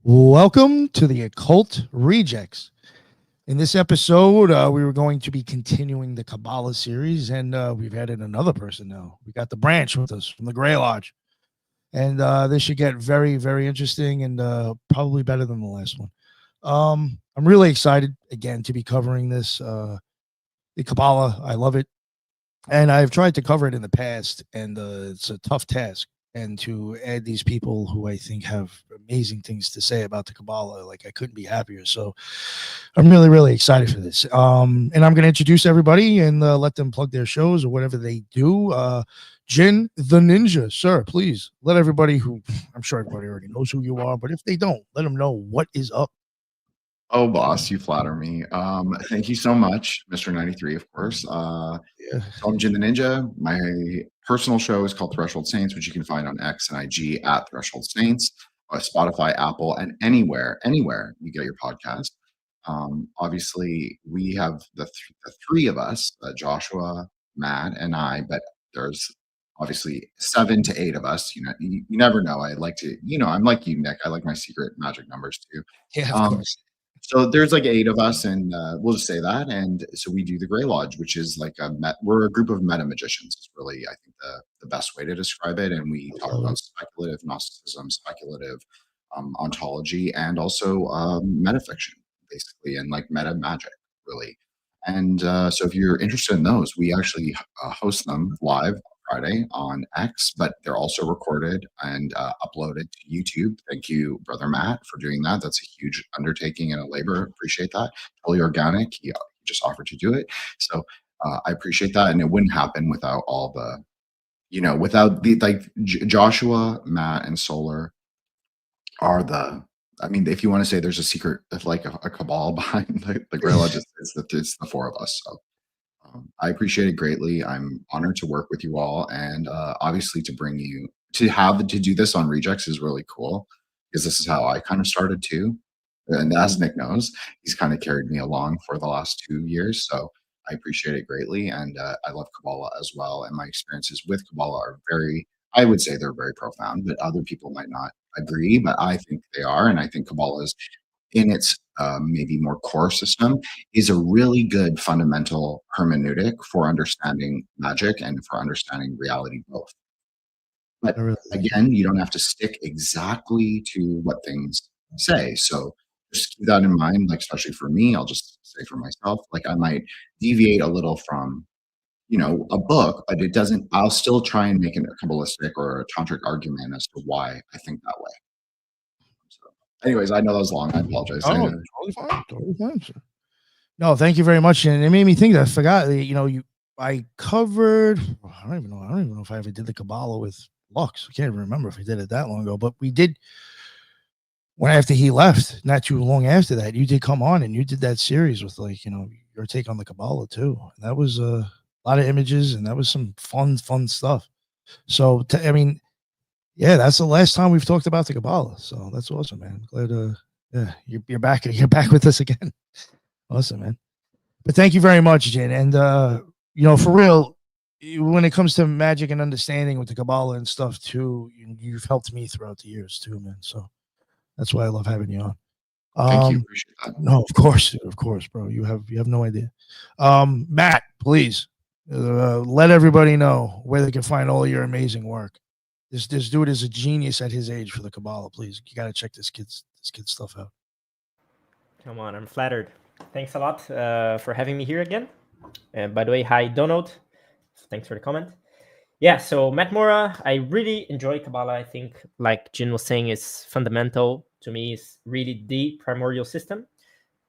Welcome to the Occult Rejects. In this episode, we were going to be continuing the Kabbalah series, and we've added another person now. We got the branch with us from the Gray Lodge, and this should get very, very interesting and probably better than the last one. I'm really excited again to be covering this. The Kabbalah, I love it, and I've tried to cover it in the past, and it's a tough task. And to add these people who I think have amazing things to say about the Kabbalah, like I couldn't be happier. So I'm really, really excited for this. And I'm going to introduce everybody and let them plug their shows or whatever they do. Jin the Ninja, sir, please let everybody who I'm sure everybody already knows who you are, but if they don't, let them know what is up. Oh, boss, you flatter me. Thank you so much, Mr. 93, of course. Yeah. So I'm Jin the Ninja. My personal show is called Threshold Saints, which you can find on X and IG at Threshold Saints, Spotify, Apple, and anywhere you get your podcast. Obviously, we have the three of us, Joshua, Matt, and I, but there's obviously 7 to 8 of us. You never know. I like to, I'm like you, Nick. I like my secret magic numbers too. Yeah, of Um, course. so there's like 8 of us, and we'll just say that. And so we do the Gray Lodge, which is like we're a group of meta magicians. Is really, I think, the best way to describe it. And we talk about speculative Gnosticism, speculative ontology, and also metafiction, basically, and like meta magic, really. And so if you're interested in those, we actually host them live Friday on X, but they're also recorded and uploaded to YouTube. Thank you, Brother Matt, for doing that. That's a huge undertaking and a labor. Appreciate that. Totally organic. He just offered to do it. So I appreciate that. And it wouldn't happen without all the, without the, like Joshua, Matt, and Solar are I mean, if you want to say there's a secret, like a cabal behind the Grail, it's the 4 of us. So I appreciate it greatly. I'm honored to work with you all, and obviously to bring you to do this on Rejects is really cool because this is how I kind of started too. And as Nick knows, he's kind of carried me along for the last 2 years. So I appreciate it greatly, and I love Kabbalah as well. And my experiences with Kabbalah are I would say they're very profound, but other people might not agree. But I think they are, and I think Kabbalah is in its maybe more core system is a really good fundamental hermeneutic for understanding magic and for understanding reality both. But again, you don't have to stick exactly to what things say. So just keep that in mind, like especially for me, I'll just say for myself, like I might deviate a little from, a book, but I'll still try and make it a Kabbalistic or a tantric argument as to why I think that way. So anyways, I know that was long. I apologize. Oh, totally fine. Totally fine, sir. No, thank you very much. And it made me think that I forgot, I covered, I don't even know if I ever did the Kabbalah with Lux. I can't even remember if I did it that long ago, but we did when after he left, not too long after that, you did come on and you did that series with your take on the Kabbalah too. And that was a lot of images and that was some fun stuff. So, yeah, that's the last time we've talked about the Kabbalah. So that's awesome, man. Glad, yeah, you're back. You're back with us again. Awesome, man. But thank you very much, Jen. And for real, when it comes to magic and understanding with the Kabbalah and stuff too, you've helped me throughout the years too, man. So that's why I love having you on. Thank you. Appreciate that. No, of course, bro. You have no idea. Matt, please let everybody know where they can find all your amazing work. This dude is a genius at his age for the Kabbalah. Please, you got to check this kid's stuff out. Come on, I'm flattered. Thanks a lot for having me here again. And by the way, hi Donald. Thanks for the comment. Yeah, so Matt Mora, I really enjoy Kabbalah. I think, like Jin was saying, is fundamental to me. It's really the primordial system.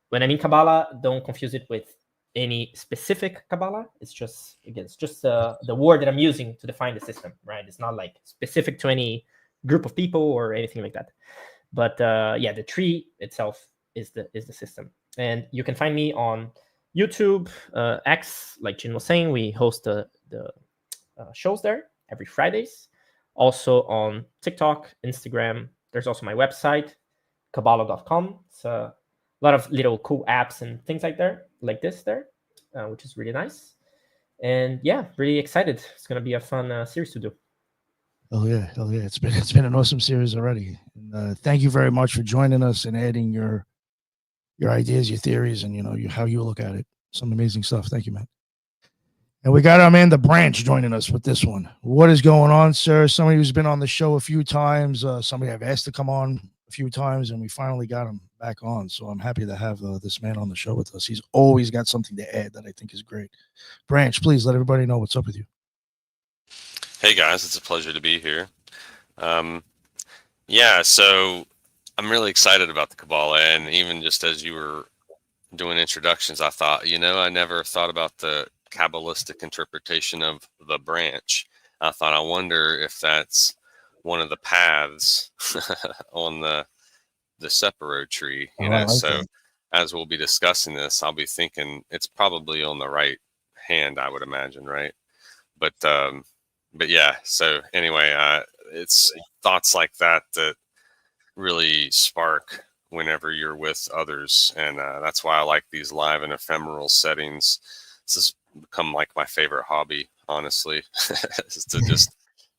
When I mean Kabbalah, don't confuse it with any specific Kabbalah. It's just the word that I'm using to define the system, right? It's not like specific to any group of people or anything like that. But yeah, the tree itself is the system. And you can find me on YouTube, X, like Jin was saying. We host the shows there every Fridays. Also on TikTok, Instagram. There's also my website, Kabbalah.com. It's a lot of little cool apps and things like this there, which is really nice. And yeah, really excited. It's gonna be a fun series to do. Oh yeah, it's been an awesome series already. And thank you very much for joining us and adding your ideas, your theories, and how you look at it. Some amazing stuff. Thank you, man. And we got our man the Branch joining us with this one. What is going on, sir? Somebody who's been on the show a few times. Somebody I've asked to come on a few times, and we finally got him back on. So I'm happy to have this man on the show with us. He's always got something to add that I think is great. Branch, please let everybody know what's up with you. Hey guys, it's a pleasure to be here. Yeah, so I'm really excited about the Kabbalah, and even just as you were doing introductions, I thought, I never thought about the Kabbalistic interpretation of the branch. I thought, I wonder if that's one of the paths on the Sept tree, so as we'll be discussing this, I'll be thinking it's probably on the right hand, I would imagine, right? But yeah, so anyway, it's thoughts like that really spark whenever you're with others, and that's why I like these live and ephemeral settings. This has become like my favorite hobby, honestly, is to just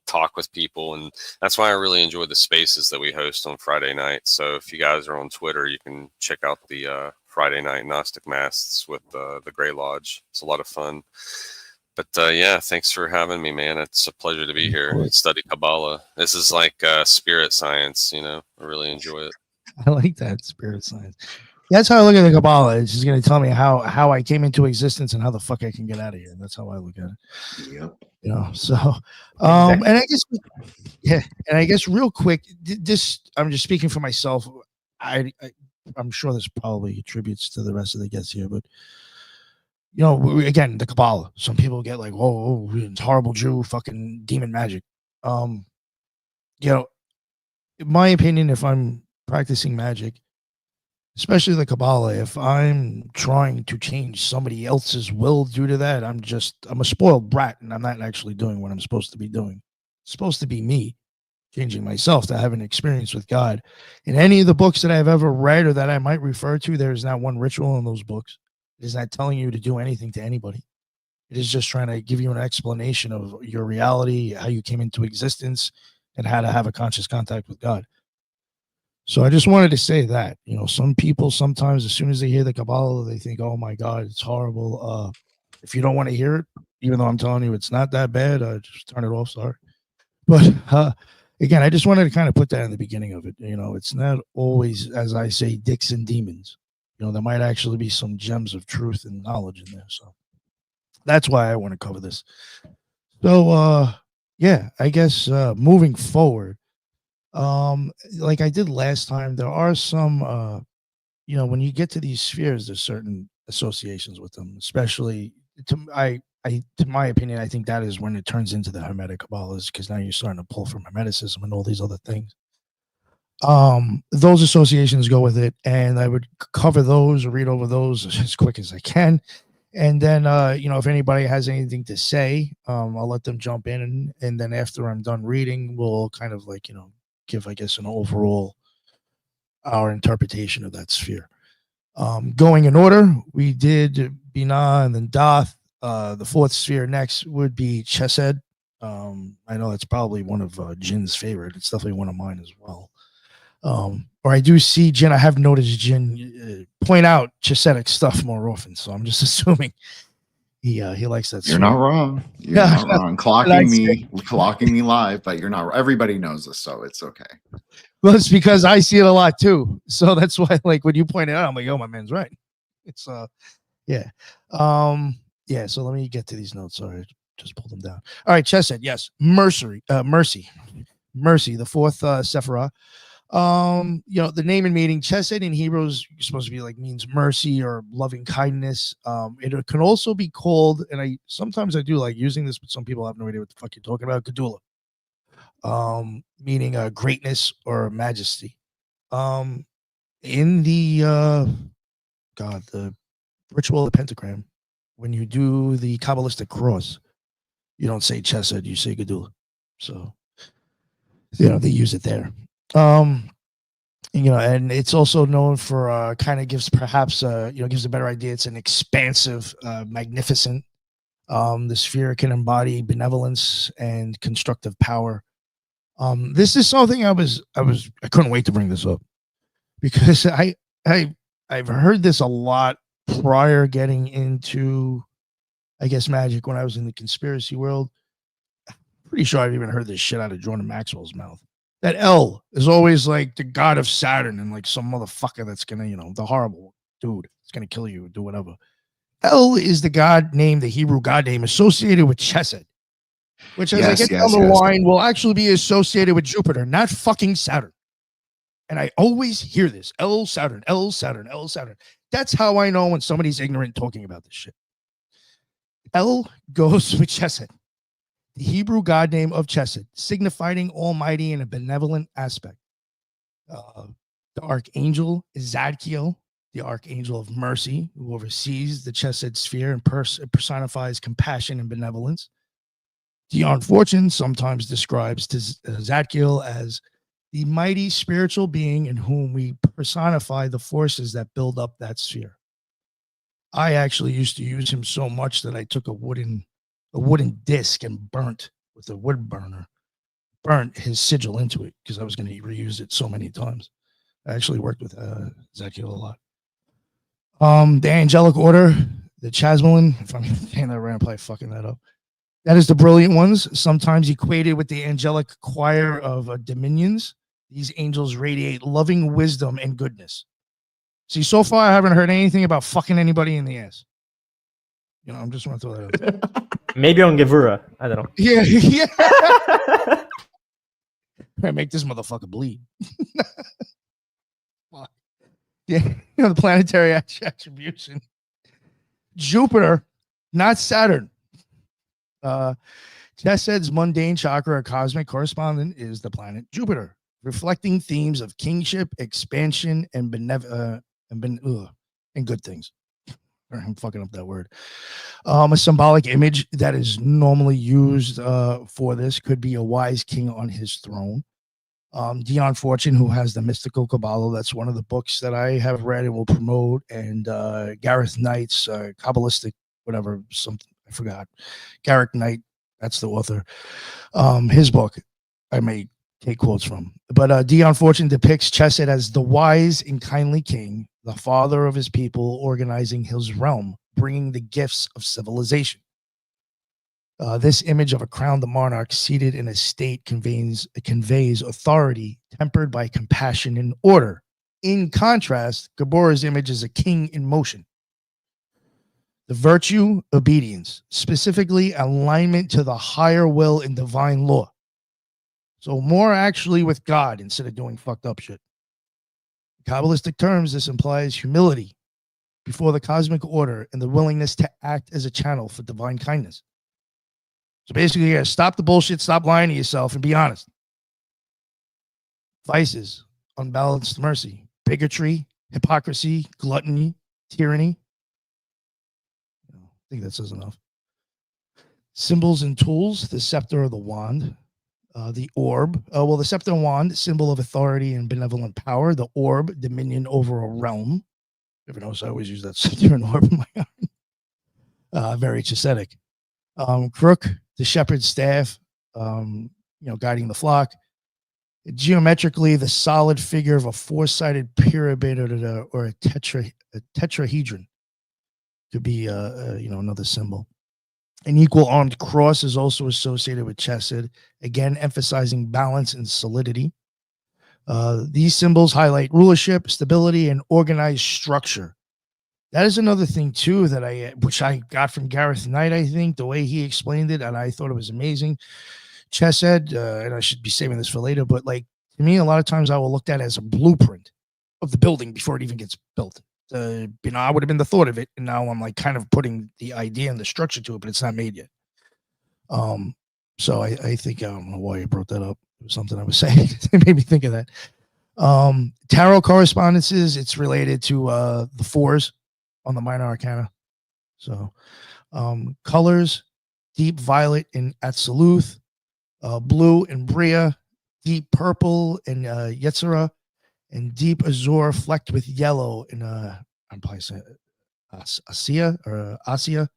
talk with people, and that's why I really enjoy the spaces that we host on Friday night. So if you guys are on Twitter, you can check out the Friday night Gnostic Masts with the Grey Lodge. It's a lot of fun. But yeah, thanks for having me, man. It's a pleasure to be here and study Kabbalah. This is like spirit science, I really enjoy it. I like that, spirit science. That's how I look at the Kabbalah. It's just going to tell me how I came into existence and how the fuck I can get out of here. That's how I look at it. Yep. So, and I guess real quick, this, I'm just speaking for myself. I'm sure this probably attributes to the rest of the guests here, but again, the Kabbalah. Some people get like, "Whoa, it's horrible Jew, fucking demon magic." In my opinion, if I'm practicing magic, especially the Kabbalah, if I'm trying to change somebody else's will due to that, I'm a spoiled brat, and I'm not actually doing what I'm supposed to be doing. It's supposed to be me changing myself to have an experience with God. In any of the books that I've ever read or that I might refer to, there is not one ritual in those books. It is not telling you to do anything to anybody. It is just trying to give you an explanation of your reality, how you came into existence, and how to have a conscious contact with God. So I just wanted to say that, some people sometimes, as soon as they hear the Kabbalah, they think, "Oh my God, it's horrible." If you don't want to hear it, even though I'm telling you it's not that bad, just turn it off. Sorry. But again, I just wanted to kind of put that in the beginning of it. It's not always, as I say, dicks and demons. There might actually be some gems of truth and knowledge in there. So that's why I want to cover this. So, yeah, I guess moving forward, like I did last time, there are some, when you get to these spheres, there's certain associations with them, especially to my opinion, I think that is when it turns into the Hermetic Kabbalahs, because now you're starting to pull from Hermeticism and all these other things. Those associations go with it, and I would cover those or read over those as quick as I can. And then, if anybody has anything to say, I'll let them jump in. And then after I'm done reading, we'll kind of like, give, I guess, an overall, our interpretation of that sphere. Going in order, we did Binah and then Dath. The fourth sphere next would be Chesed. I know that's probably one of Jin's favorite. It's definitely one of mine as well. Or I do see Jin. I have noticed Jin point out Chesedic stuff more often, so I'm just assuming he likes that. You're not wrong. You're not wrong. Clocking me live, but you're not. Everybody knows this, so it's okay. Well, it's because I see it a lot too, so that's why. Like when you point it out, I'm like, "Oh, my man's right." It's yeah, yeah. So let me get to these notes. Sorry, just pull them down. All right, Chesed. Yes, mercy. The fourth Sephirah. The name and meaning, Chesed in Hebrew is supposed to be like means mercy or loving kindness. It can also be called, and I sometimes do like using this, but some people have no idea what the fuck you're talking about, Geburah, meaning greatness or majesty. In the the ritual of the pentagram, when you do the Kabbalistic cross, you don't say Chesed, you say Geburah. So they use it there. And it's also known for kind of gives perhaps gives a better idea. It's an expansive, magnificent. The sphere can embody benevolence and constructive power. This is something I couldn't wait to bring this up because I've heard this a lot prior getting into, I guess, magic when I was in the conspiracy world. Pretty sure I've even heard this shit out of Jordan Maxwell's mouth. That L is always like the god of Saturn and like some motherfucker that's gonna, the horrible dude. It's gonna kill you, do whatever. El is the god name, the Hebrew god name associated with Chesed, which as I get down the line will actually be associated with Jupiter, not fucking Saturn. And I always hear this: El Saturn, El Saturn, El Saturn. That's how I know when somebody's ignorant talking about this shit. El goes with Chesed, the Hebrew god name of Chesed, signifying almighty in a benevolent aspect. The archangel is Zadkiel, the archangel of mercy, who oversees the Chesed sphere and personifies compassion and benevolence. Dion Fortune sometimes describes Zadkiel as the mighty spiritual being in whom we personify the forces that build up that sphere. I actually used to use him so much that I took a wooden disc and burnt with a wood burner, burnt his sigil into it because I was going to reuse it so many times. I actually worked with Zadkiel a lot. The angelic order, the Chasmolan, if I'm saying that right, I'm probably fucking that up. That is the brilliant ones, sometimes equated with the angelic choir of dominions. These angels radiate loving wisdom and goodness. See, so far I haven't heard anything about fucking anybody in the ass. I'm just want to throw that out there. Maybe on Geburah. I don't know. Yeah. I make this motherfucker bleed. Yeah, the planetary attribution. Jupiter, not Saturn. Chesed's mundane chakra or cosmic correspondent is the planet Jupiter, reflecting themes of kingship, expansion, and good things. I'm fucking up that word. A symbolic image that is normally used for this could be a wise king on his throne. Dion Fortune, who has the Mystical Kabbalah, that's one of the books that I have read and will promote, and Gareth Knight's Kabbalistic, whatever, something, I forgot. Gareth Knight, that's the author. His book, I may take quotes from. But Dion Fortune depicts Chesed as the wise and kindly king, the father of his people, organizing his realm, bringing the gifts of civilization. This image of a crowned monarch seated in a state conveys authority tempered by compassion and order. In contrast, Geburah's image is a king in motion. The virtue, obedience, specifically alignment to the higher will and divine law. So more actually with God instead of doing fucked up shit. In Kabbalistic terms, this implies humility before the cosmic order and the willingness to act as a channel for divine kindness. So basically, you gotta stop the bullshit, stop lying to yourself, and be honest. Vices, unbalanced mercy, bigotry, hypocrisy, gluttony, tyranny. I think that says enough. Symbols and tools, the scepter or the wand, the orb. The scepter and wand, symbol of authority and benevolent power. The orb, dominion over a realm. Ever notice I always use that scepter and orb in my arm. Very Chesedic. Crook, the shepherd's staff, guiding the flock. Geometrically, the solid figure of a four-sided pyramid or a tetrahedron could be, another symbol. An equal armed cross is also associated with Chesed, again emphasizing balance and solidity. These symbols highlight rulership, stability, and organized structure. That is another thing too which I got from Gareth Knight. I think the way he explained it, and I thought it was amazing. Chesed, and I should be saving this for later, but like to me, a lot of times I will look at it as a blueprint of the building before it even gets built. I would have been the thought of it, and now I'm like kind of putting the idea and the structure to it, but it's not made yet. So I think I don't know why you brought that up. It was something I was saying. It made me think of that. Tarot correspondences, it's related to the fours on the minor arcana. So colors, deep violet in Absoluth, blue in Bria, deep purple in Yetzirah, and deep azure flecked with yellow in I'm probably saying Asia or Asia.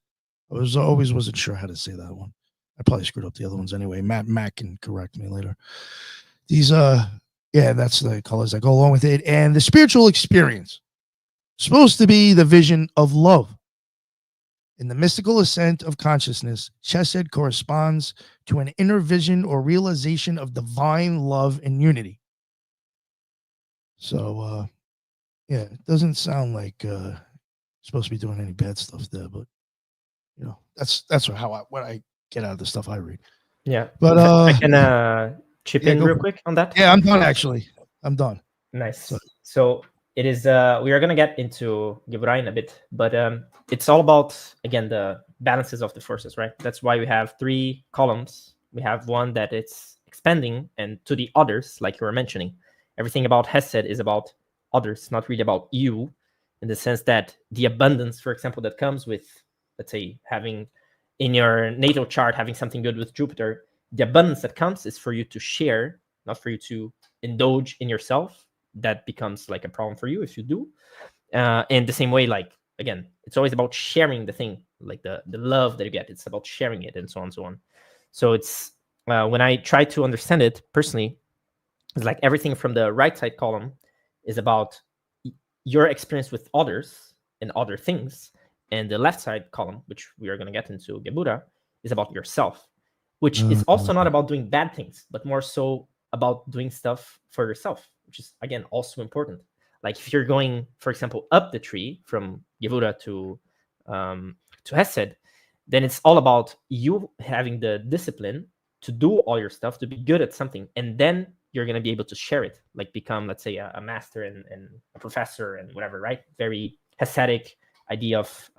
I always wasn't sure how to say that one. I probably screwed up the other ones anyway. Matt can correct me later. These yeah, that's the colors that go along with it. And the spiritual experience, supposed to be the vision of love. In the mystical ascent of consciousness, Chesed corresponds to an inner vision or realization of divine love and unity. So yeah, it doesn't sound like supposed to be doing any bad stuff there, but you know, that's what I get out of the stuff I read. Yeah, but I can chip in real quick on that. Yeah, I'm done. Actually, I'm done. Nice. So it is. We are gonna get into Geburah in a bit, but it's all about, again, the balances of the forces, right? That's why we have 3 columns. We have one that it's expanding, and to the others, like you were mentioning, everything about Chesed is about others, not really about you, in the sense that the abundance, for example, that comes with, let's say, having in your natal chart, having something good with Jupiter, the abundance that comes is for you to share, not for you to indulge in yourself. That becomes like a problem for you if you do. In the same way, like, again, it's always about sharing the thing, like the love that you get. It's about sharing it, and so on and so on. So it's when I try to understand it personally, it's like everything from the right side column is about your experience with others and other things, and the left side column, which we are going to get into Geburah, is about yourself, which is also not about doing bad things, but more so about doing stuff for yourself, which is, again, also important. Like if you're going, for example, up the tree from Geburah to Chesed, then it's all about you having the discipline to do all your stuff, to be good at something, and then you're going to be able to share it, like become, let's say, a master and a professor and whatever, right? Very Hasidic idea of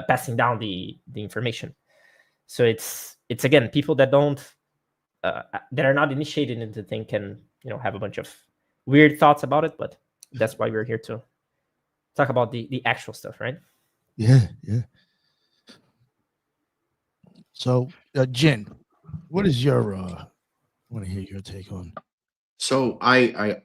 passing down the information. So it's again, people that don't that are not initiated into the thing can, you know, have a bunch of weird thoughts about it, but that's why we're here to talk about the actual stuff, right? Yeah. So, Jin, what is your I want to hear your take on. So I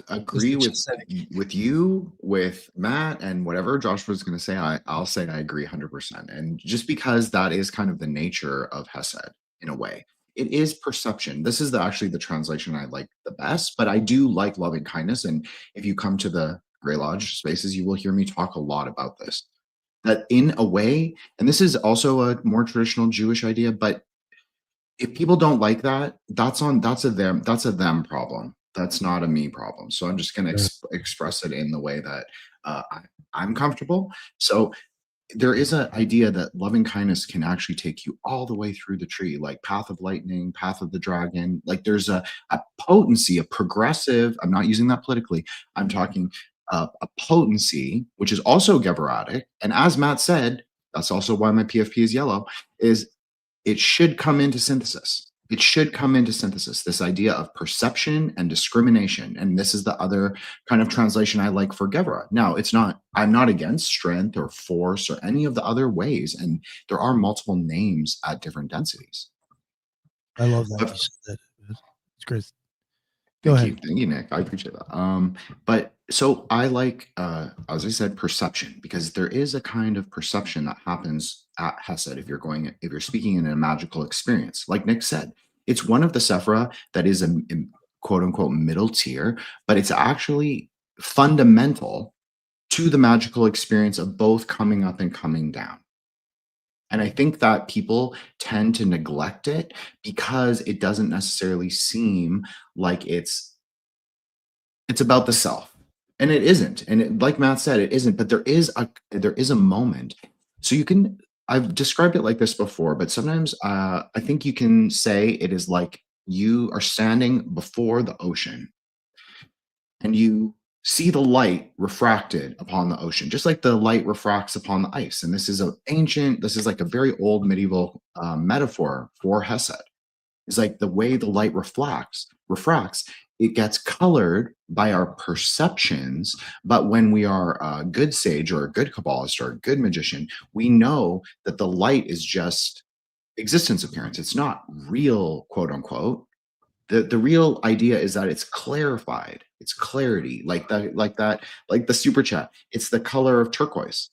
agree with you, with Matt, and whatever Josh was going to say. I'll say I agree 100%. And just because that is kind of the nature of Chesed in a way, it is perception. This is actually the translation I like the best. But I do like loving kindness. And if you come to the Grey Lodge spaces, you will hear me talk a lot about this. That in a way, and this is also a more traditional Jewish idea, but if people don't like that, that's a them problem. That's not a me problem. So I'm just going to express it in the way that I'm comfortable. So there is an idea that loving kindness can actually take you all the way through the tree, like path of lightning, path of the dragon. Like there's a potency, a progressive. I'm not using that politically. I'm talking a potency, which is also Geburah. And as Matt said, that's also why my PFP is yellow. It should come into synthesis. It should come into synthesis, this idea of perception and discrimination. And this is the other kind of translation I like for Geburah. Now, I'm not against strength or force or any of the other ways. And there are multiple names at different densities. I love that. You said that. It's great. Go ahead. Thank you, Nick. I appreciate that. But so I like, as I said, perception, because there is a kind of perception that happens at Chesed if you're speaking in a magical experience. Like Nick said, it's one of the Sephra that is a quote unquote middle tier, but it's actually fundamental to the magical experience of both coming up and coming down. And I think that people tend to neglect it because it doesn't necessarily seem like it's about the self. And it isn't. And like Matt said, it isn't. But there is a moment. So I've described it like this before, but sometimes I think you can say it is like you are standing before the ocean and you see the light refracted upon the ocean, just like the light refracts upon the ice. And this is like a very old medieval metaphor for Chesed. It's like the way the light refracts, it gets colored by our perceptions. But when we are a good sage or a good Kabbalist or a good magician, we know that the light is just existence appearance. It's not real, quote unquote. The real idea is that it's clarified. It's clarity, like the super chat. It's the color of turquoise,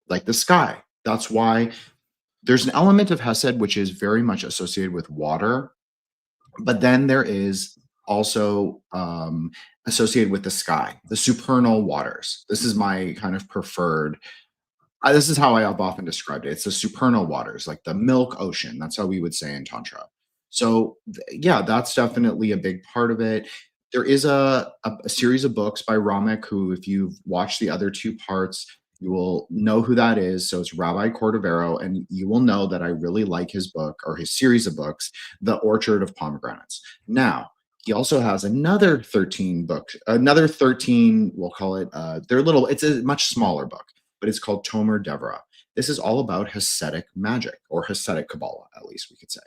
like the sky. That's why there's an element of Hesed which is very much associated with water, but then there is also associated with the sky, the supernal waters. This is my kind of preferred. This is how I have often described it. It's the supernal waters, like the milk ocean. That's how we would say in Tantra. So yeah, that's definitely a big part of it. There is a series of books by Ramek, who, if you've watched the other two parts, you will know who that is. So it's Rabbi Cordovero, and you will know that I really like his book, or his series of books, The Orchard of Pomegranates. Now, he also has another 13 books, another 13, we'll call it, it's a much smaller book, but it's called Tomer Deborah. This is all about Hasidic magic, or Hasidic Kabbalah, at least we could say.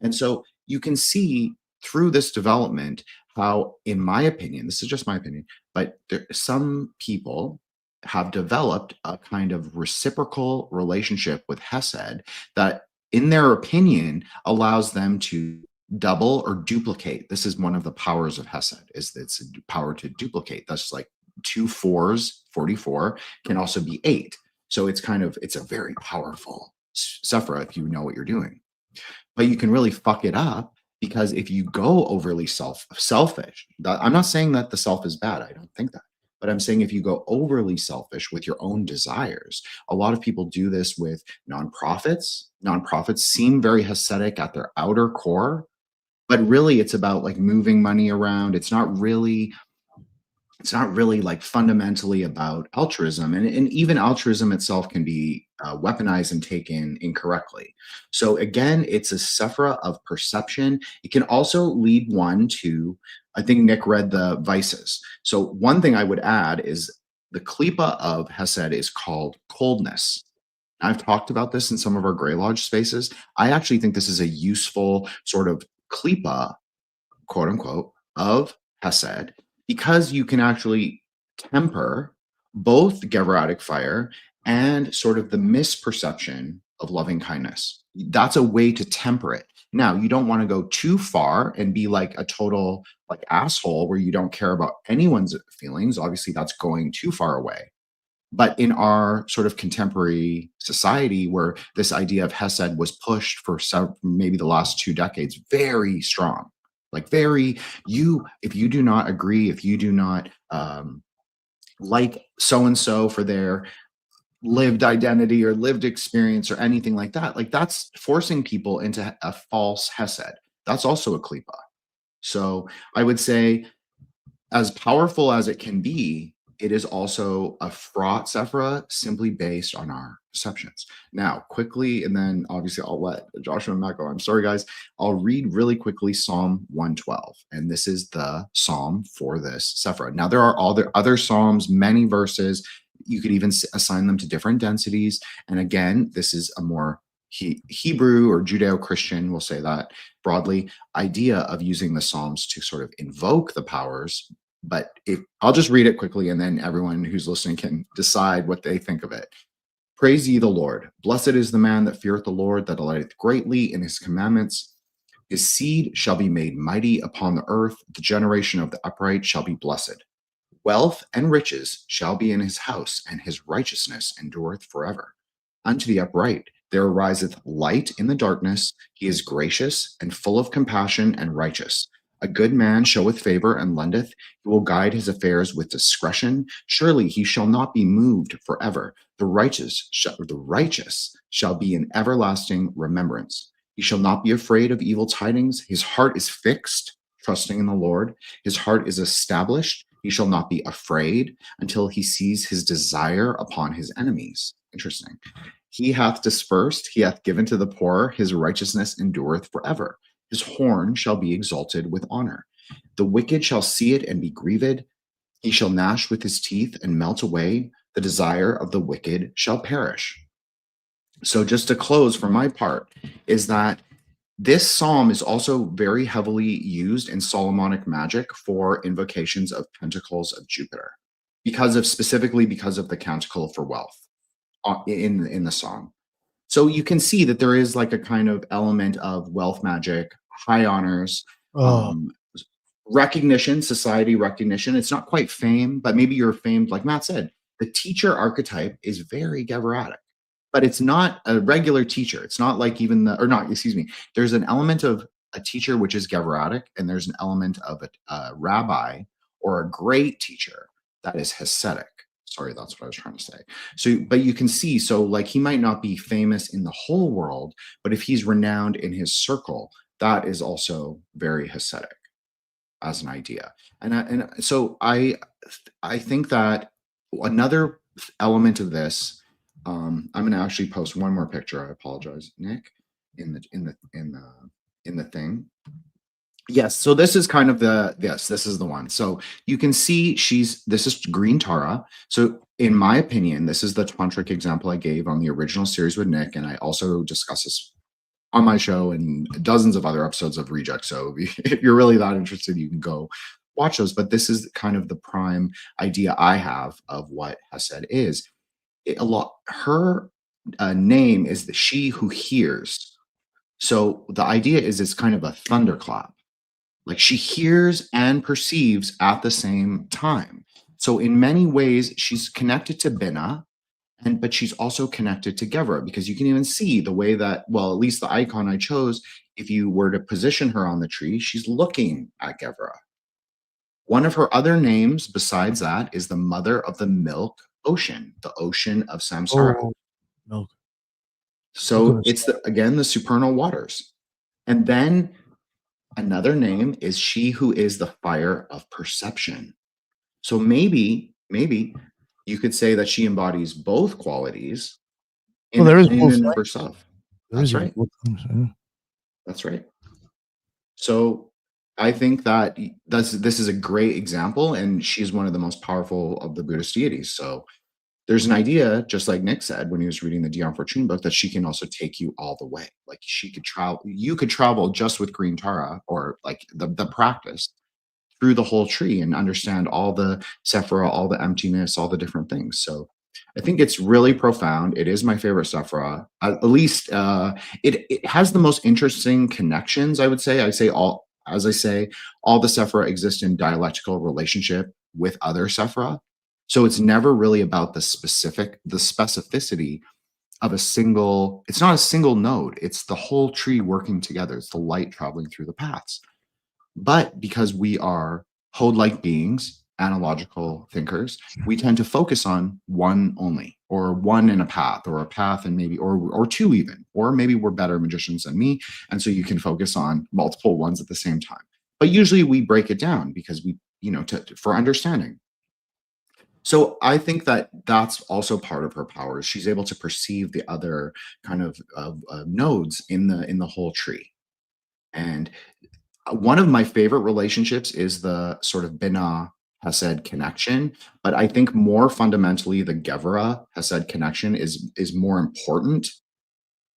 And so you can see through this development how, in my opinion, this is just my opinion, but some people have developed a kind of reciprocal relationship with Hesed that, in their opinion, allows them to double or duplicate. This is one of the powers of Hesed, is that it's a power to duplicate. That's like 2 4s, 44, can also be 8. So it's a very powerful sephra if you know what you're doing. But you can really fuck it up, because if you go overly selfish, I'm not saying that the self is bad. I don't think that. But I'm saying if you go overly selfish with your own desires, a lot of people do this with nonprofits. Nonprofits seem very Hasidic at their outer core, but really it's about like moving money around. It's not really like fundamentally about altruism, and even altruism itself can be weaponized and taken incorrectly. So again, it's a sephra of perception. It can also lead one to, I think Nick read the vices. So one thing I would add is the klipa of Hesed is called coldness. I've talked about this in some of our Grey Lodge spaces. I actually think this is a useful sort of klipa, quote unquote, of Hesed, because you can actually temper both Geburah fire and sort of the misperception of loving kindness. That's a way to temper it. Now, you don't want to go too far and be like a total like asshole where you don't care about anyone's feelings. Obviously, that's going too far away. But in our sort of contemporary society, where this idea of Hesed was pushed for maybe the last 2 decades, very strong. Like if you do not agree, if you do not like so-and-so for their lived identity or lived experience or anything like that, like that's forcing people into a false Hesed. That's also a klipa. So I would say, as powerful as it can be, it is also a fraught sephra simply based on our perceptions. Now, quickly, and then obviously I'll let Joshua and Matt go. I'm sorry, guys. I'll read really quickly Psalm 112, and this is the psalm for this sephra. Now, there are all the other psalms, many verses. You could even assign them to different densities. And again, this is a more Hebrew or Judeo-Christian, we'll say that broadly, idea of using the psalms to sort of invoke the powers. But I'll just read it quickly, and then everyone who's listening can decide what they think of it. Praise ye the Lord. Blessed is the man that feareth the Lord, that delighteth greatly in his commandments. His seed shall be made mighty upon the earth. The generation of the upright shall be blessed. Wealth and riches shall be in his house, and his righteousness endureth forever. Unto the upright there ariseth light in the darkness. He is gracious and full of compassion and righteous. A good man showeth favor and lendeth. He will guide his affairs with discretion. Surely he shall not be moved forever. The righteous shall be in everlasting remembrance. He shall not be afraid of evil tidings. His heart is fixed, trusting in the Lord. His heart is established. He shall not be afraid until he sees his desire upon his enemies. Interesting. He hath dispersed, he hath given to the poor. His righteousness endureth forever. His horn shall be exalted with honor. The wicked shall see it and be grieved. He shall gnash with his teeth and melt away. The desire of the wicked shall perish. So just to close for my part is that this psalm is also very heavily used in Solomonic magic for invocations of pentacles of Jupiter, specifically because of the canticle for wealth in the song. So you can see that there is like a kind of element of wealth magic, high honors, recognition, society recognition. It's not quite fame, but maybe you're famed, like Matt said. The teacher archetype is very Geburatic. but it's not a regular teacher. It's not like even the, or not, excuse me. There's an element of a teacher, which is Geburah, and there's an element of a rabbi or a great teacher that is Hasidic. Sorry, that's what I was trying to say. So, but you can see, so like he might not be famous in the whole world, but if he's renowned in his circle, that is also very Hasidic as an idea. And so I think that another element of this, I'm going to actually post one more picture. I apologize, Nick, in the thing. Yes, so this is kind of this is the one. So you can see this is green Tara. So in my opinion, this is the tantric example I gave on the original series with Nick, and I also discuss this on my show and dozens of other episodes of Reject. So if you're really that interested, you can go watch those. But this is kind of the prime idea I have of what Chesed is. Her name is the she who hears. So the idea is it's kind of a thunderclap. Like she hears and perceives at the same time. So in many ways, she's connected to Bina, but she's also connected to Geburah, because you can even see the way that, well, at least the icon I chose, if you were to position her on the tree, she's looking at Geburah. One of her other names besides that is the mother of the milk ocean, the ocean of samsara. Oh, milk. So it's again the supernal waters. And then another name is she who is the fire of perception. So maybe you could say that she embodies both qualities in and of herself. That's right. That's right. So I think that this is a great example, and she's one of the most powerful of the Buddhist deities. So there's an idea, just like Nick said when he was reading the Dion Fortune book, that she can also take you all the way. Like she could travel, you could travel just with green Tara, or like the practice, through the whole tree and understand all the Sephirah, all the emptiness, all the different things. So I think it's really profound. It is my favorite Sephirah. At least it has the most interesting connections, I would say. All the Sephirah exist in dialectical relationship with other Sephirah. So it's never really about the specificity of it's not a single node. It's the whole tree working together. It's the light traveling through the paths. But because we are Hod-like beings, analogical thinkers, we tend to focus on one only, or one in a path, or a path and maybe, or two even, or maybe we're better magicians than me. And so you can focus on multiple ones at the same time. But usually we break it down because we, for understanding. So I think that that's also part of her powers. She's able to perceive the other kind of nodes in the whole tree. And one of my favorite relationships is the sort of Bina Chesed connection, but I think more fundamentally the Geburah Chesed connection is more important.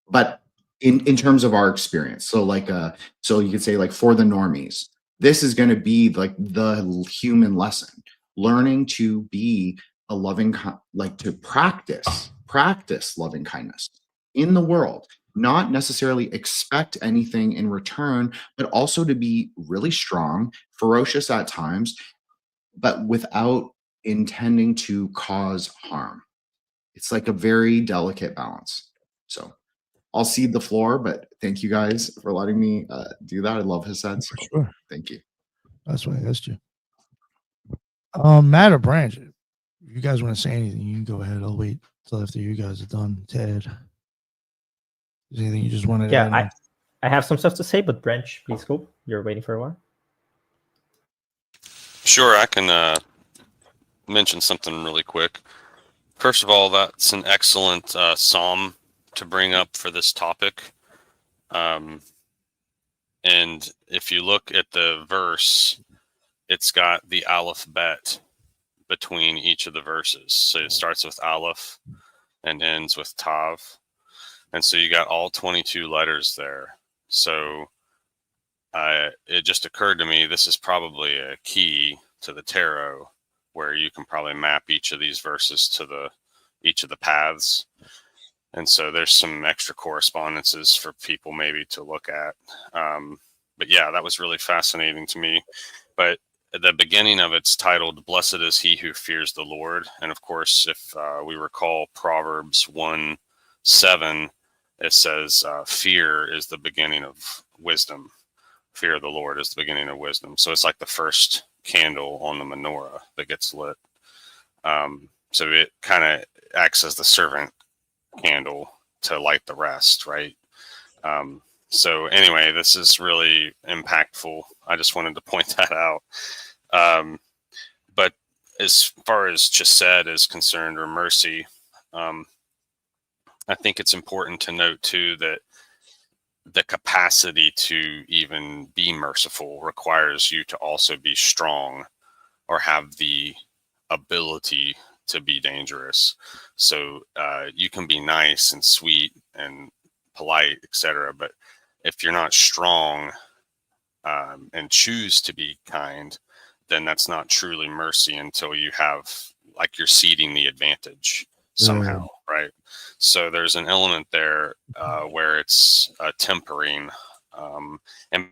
But in terms of our experience, so you could say, like, for the normies, this is going to be like the human lesson. Learning to be a loving, to practice loving kindness in the world, not necessarily expect anything in return, but also to be really strong, ferocious at times, but without intending to cause harm. It's like a very delicate balance. So I'll cede the floor, but thank you guys for letting me do that. I love Chesed. So sure. Thank you. That's why I asked you. Matt or Branch, if you guys want to say anything, you can go ahead. I'll wait till after you guys are done. Ted, is anything you just wanted to add? I have some stuff to say, but Branch, please go. You're waiting for a while. Sure, I can mention something really quick. First of all, that's an excellent psalm to bring up for this topic. And if you look at the verse, it's got the Aleph Bet between each of the verses. So it starts with Aleph and ends with Tav. And so you got all 22 letters there. So it just occurred to me, this is probably a key to the tarot, where you can probably map each of these verses to each of the paths. And so there's some extra correspondences for people maybe to look at. But yeah, that was really fascinating to me. But at the beginning of it's titled, "Blessed is he who fears the Lord." And of course, if we recall Proverbs 1, 7, it says, fear is the beginning of wisdom. Fear of the Lord is the beginning of wisdom. So it's like the first candle on the menorah that gets lit. So it kind of acts as the servant candle to light the rest, right? So anyway, this is really impactful. I just wanted to point that out. But as far as Chesed is concerned, or mercy, I think it's important to note too that the capacity to even be merciful requires you to also be strong or have the ability to be dangerous. So you can be nice and sweet and polite, etc., but if you're not strong and choose to be kind, then that's not truly mercy until you have, like, you're ceding the advantage somehow, right? So there's an element there where it's tempering, and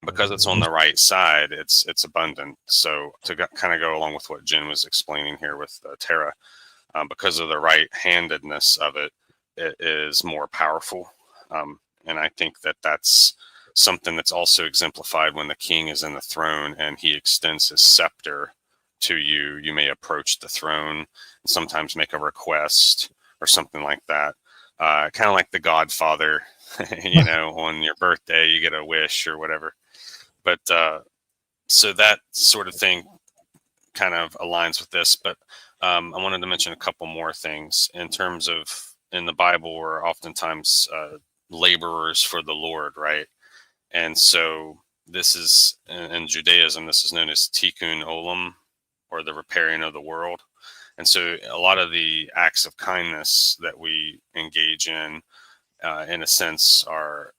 because it's on the right side, it's abundant. So to kind of go along with what Jen was explaining here with Tara, because of the right-handedness of it, it is more powerful. And I think that that's something that's also exemplified when the king is in the throne and he extends his scepter to you. You may approach the throne and sometimes make a request or something like that. Kind of like the Godfather, you know, on your birthday, you get a wish or whatever. But so that sort of thing kind of aligns with this. But I wanted to mention a couple more things in terms of, in the Bible, we're oftentimes laborers for the Lord, right? And so this is, in Judaism, this is known as tikkun olam, or the repairing of the world. And so a lot of the acts of kindness that we engage in a sense, are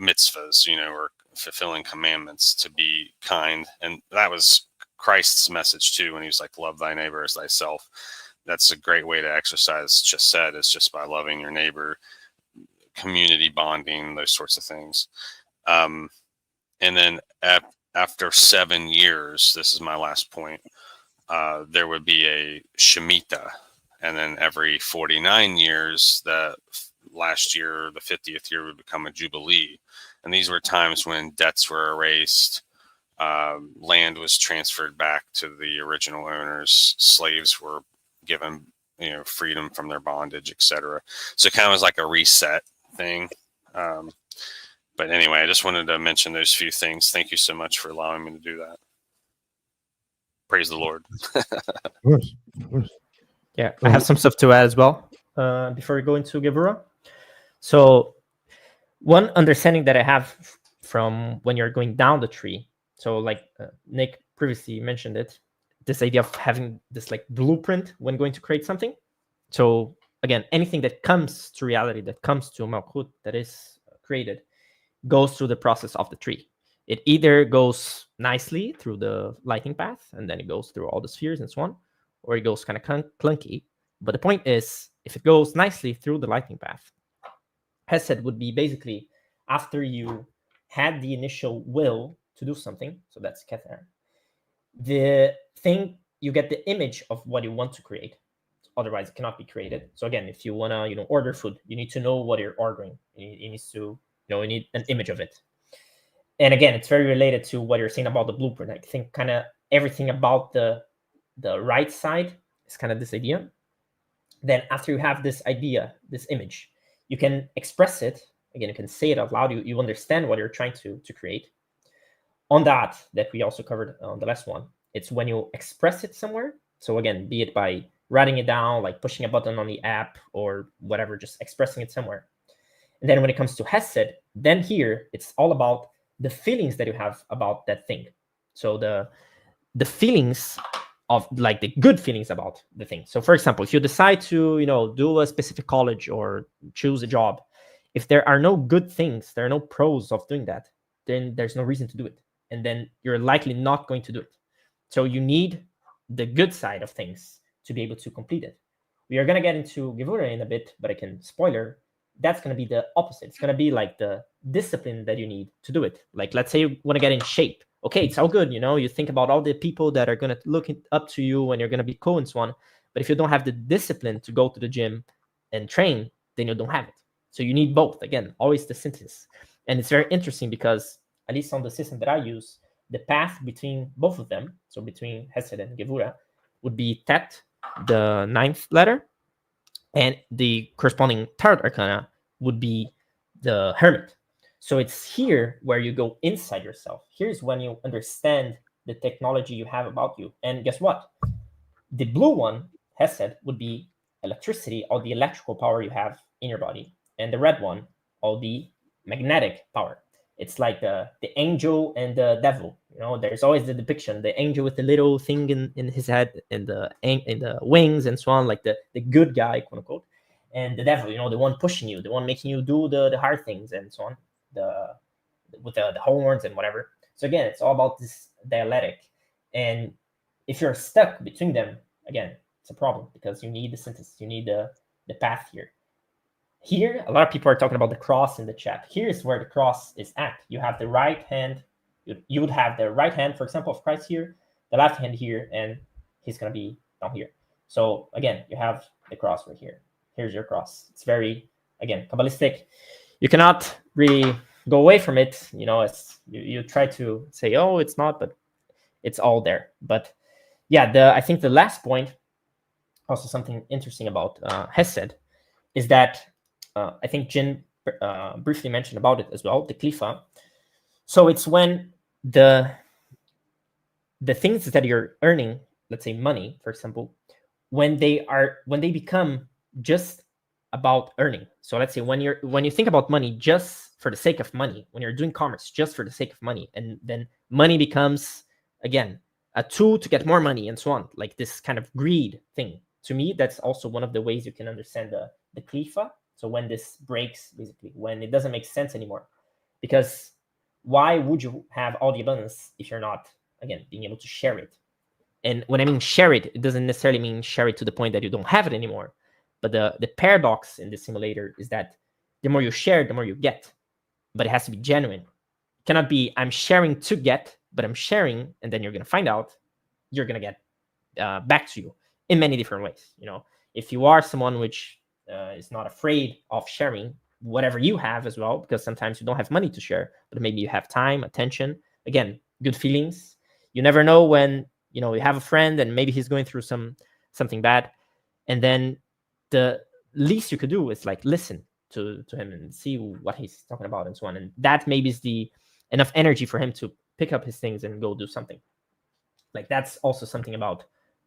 mitzvahs, you know, or fulfilling commandments to be kind. And that was Christ's message too, when he was like, love thy neighbor as thyself. That's a great way to exercise Chesed, is just by loving your neighbor, community bonding, those sorts of things. And then after 7 years, this is my last point, there would be a Shemitah. And then every 49 years, the last year, the 50th year, would become a Jubilee. And these were times when debts were erased, land was transferred back to the original owners, slaves were given, you know, freedom from their bondage, etc. So it kind of was like a reset thing. But anyway, I just wanted to mention those few things. Thank you so much for allowing me to do that. Praise the Lord. Of course, of course. Yeah, I have some stuff to add as well before we go into Geburah. So one understanding that I have from when you're going down the tree, so like Nick previously mentioned it, this idea of having this like blueprint when going to create something. So again, anything that comes to reality, that comes to Malchut, that is created, goes through the process of the tree. It either goes nicely through the lighting path, and then it goes through all the spheres and so on, or it goes kind of clunky. But the point is, if it goes nicely through the lighting path, Chesed would be basically after you had the initial will to do something, so that's Kether, the thing, you get the image of what you want to create. Otherwise, it cannot be created. So again, if you want to, order food, you need to know what you're ordering. You need to, you need an image of it. And again, it's very related to what you're saying about the blueprint. I think kind of everything about the right side is kind of this idea. Then after you have this idea, this image, you can express it. Again, you can say it out loud. You understand what you're trying to create. On that we also covered on the last one, it's when you express it somewhere. So again, be it by writing it down, like pushing a button on the app or whatever, just expressing it somewhere. And then when it comes to Chesed, then here it's all about the feelings that you have about that thing. So the feelings of, like, the good feelings about the thing. So for example, if you decide to, do a specific college or choose a job, if there are no good things, there are no pros of doing that, then there's no reason to do it. And then you're likely not going to do it. So you need the good side of things to be able to complete it. We are going to get into Geburah in a bit, but I can spoiler, that's going to be the opposite. It's going to be like the discipline that you need to do it. Like, let's say you want to get in shape. Okay, it's all good. You think about all the people that are going to look up to you and you're going to be cool and so on. But if you don't have the discipline to go to the gym and train, then you don't have it. So you need both. Again, always the synthesis. And it's very interesting because, at least on the system that I use, the path between both of them, so between Chesed and Geburah, would be Tet, the 9th letter, and the corresponding Tarot Arcana would be the Hermit. So it's here where you go inside yourself. Here's when you understand the technology you have about you. And guess what? The blue one, Chesed, would be electricity, all the electrical power you have in your body. And the red one, all the magnetic power. It's like the angel and the devil. You know, there's always the depiction, the angel with the little thing in his head and the wings and so on, like the good guy, quote unquote, and the devil, you know, the one pushing you, the one making you do the hard things and so on, with the horns and whatever. So again, it's all about this dialectic. And if you're stuck between them, again, it's a problem because you need the synthesis, you need the path here. Here, a lot of people are talking about the cross in the chat. Here's where the cross is at. You have the right hand. You would have the right hand, for example, of Christ here, the left hand here, and he's going to be down here. So again, you have the cross right here. Here's your cross. It's very, again, Kabbalistic. You cannot really go away from it. You know, it's, you try to say, oh, it's not, but it's all there. But yeah, I think the last point, also something interesting about Chesed, is that I think Jin briefly mentioned about it as well, the klifa. So it's when the things that you're earning, let's say money, for example, when they become just about earning. So let's say when you think about money just for the sake of money, when you're doing commerce just for the sake of money, and then money becomes, again, a tool to get more money and so on, like this kind of greed thing. To me, that's also one of the ways you can understand the klifa. So when this breaks, basically, when it doesn't make sense anymore. Because why would you have all the abundance if you're not, again, being able to share it? And when I mean share it, it doesn't necessarily mean share it to the point that you don't have it anymore. But the paradox in the simulator is that the more you share, the more you get. But it has to be genuine. It cannot be, I'm sharing to get, but I'm sharing, and then you're going to find out you're going to get back to you in many different ways. You know, if you are someone which is not afraid of sharing whatever you have as well, because sometimes you don't have money to share, but maybe you have time, attention, again, good feelings. You never know when, you know, you have a friend and maybe he's going through something bad, and then the least you could do is like listen to him and see what he's talking about and so on. And that maybe is the enough energy for him to pick up his things and go do something. Like that's also something about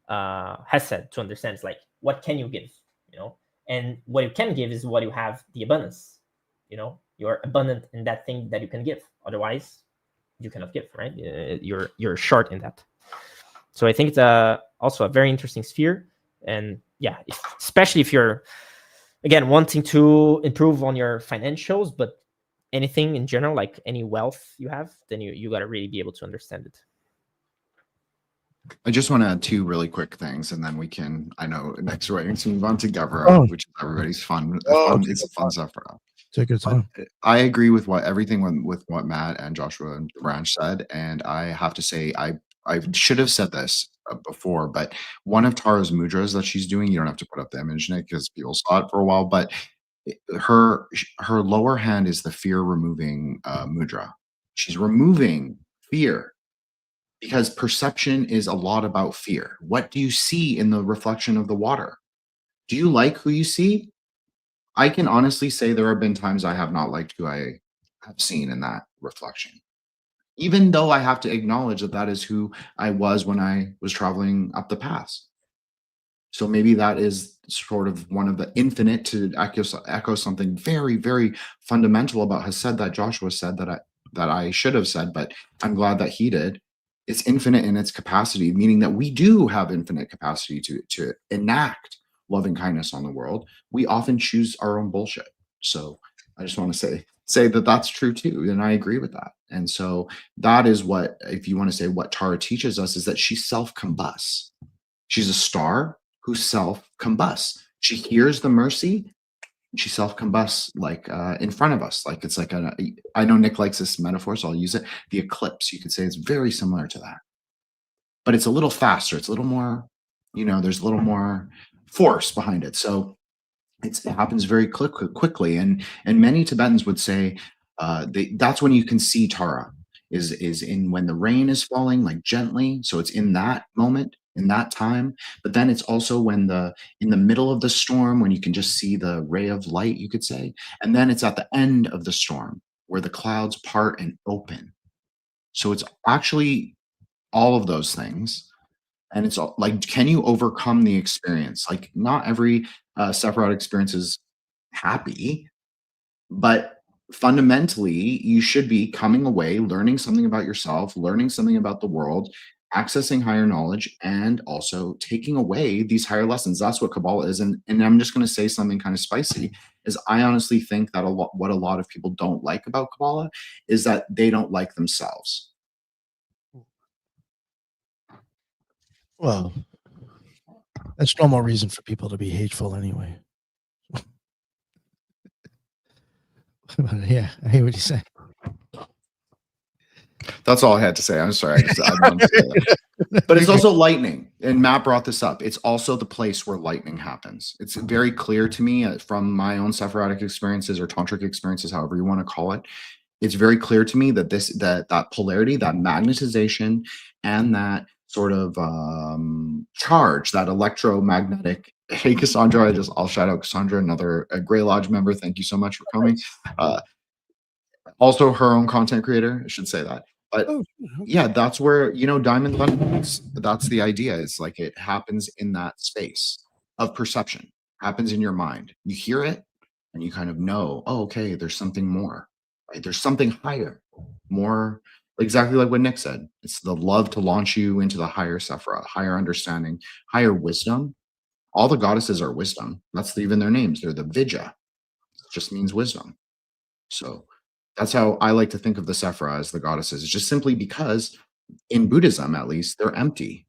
Chesed to understand. It's like, what can you give, you know? And what you can give is what you have, the abundance. You know, you're abundant in that thing that you can give. Otherwise, you cannot give, right? You're short in that. So I think it's also a very interesting sphere. And yeah, especially if you're, again, wanting to improve on your financials, but anything in general, like any wealth you have, then you got to really be able to understand it. I just want to add two really quick things, and then we can, I know next we're going to move on to Geburah, which is everybody's fun. It's fun stuff for us. Take your time. I agree with everything with what Matt and Joshua and Branch said, and I have to say I should have said this before, but one of Tara's mudras that she's doing, you don't have to put up the image, Nick, because people saw it for a while, but her lower hand is the fear removing mudra. She's removing fear. Because perception is a lot about fear. What do you see in the reflection of the water? Do you like who you see? I can honestly say there have been times I have not liked who I have seen in that reflection. Even though I have to acknowledge that that is who I was when I was traveling up the pass. So maybe that is sort of one of the infinite, to echo something very, very fundamental about Chesed that Joshua said that I should have said, but I'm glad that he did. It's infinite in its capacity, meaning that we do have infinite capacity to enact loving kindness on the world. We often choose our own bullshit. So I just want to say that that's true too, and I agree with that. And so that is what, if you want to say what Tara teaches us, is that she self-combusts. She's a star who self-combusts. She hears the mercy, she self-combusts like in front of us. Like it's like I know Nick likes this metaphor, so I'll use it. The eclipse, you could say it's very similar to that. But it's a little faster. It's a little more there's a little more force behind it. So it happens very quickly. And many Tibetans would say that's when you can see Tara is in when the rain is falling like gently. So it's in that moment, in that time. But then it's also when in the middle of the storm, when you can just see the ray of light, you could say. And then it's at the end of the storm where the clouds part and open. So it's actually all of those things. And it's all, like, can you overcome the experience? Like, not every Sephiroth experience is happy, but fundamentally, you should be coming away, learning something about yourself, learning something about the world, accessing higher knowledge, and also taking away these higher lessons. That's what Kabbalah is. And I'm just going to say something kind of spicy, is I honestly think that what a lot of people don't like about Kabbalah is that they don't like themselves. Well, that's no more reason for people to be hateful anyway. Yeah, I hear what you say. That's all I had to say. I'm sorry. I wanted to say that. But it's also lightning. And Matt brought this up. It's also the place where lightning happens. It's very clear to me from my own Sephirotic experiences or tantric experiences, however you want to call it. It's very clear to me that that polarity, that magnetization, and that sort of charge, that electromagnetic. Hey, Cassandra, I'll shout out Cassandra, another Grey Lodge member. Thank you so much for coming. Also her own content creator, I should say that. But yeah, that's where, Diamond Thunder, that's the idea. It's like it happens in that space of perception, happens in your mind. You hear it and you kind of know, oh, okay, there's something more, right? There's something higher, more, exactly like what Nick said. It's the love to launch you into the higher Sephiroth, higher understanding, higher wisdom. All the goddesses are wisdom. That's even their names. They're the Vidya. It just means wisdom. So that's how I like to think of the Sephira as the goddesses. It's just simply because in Buddhism, at least, they're empty.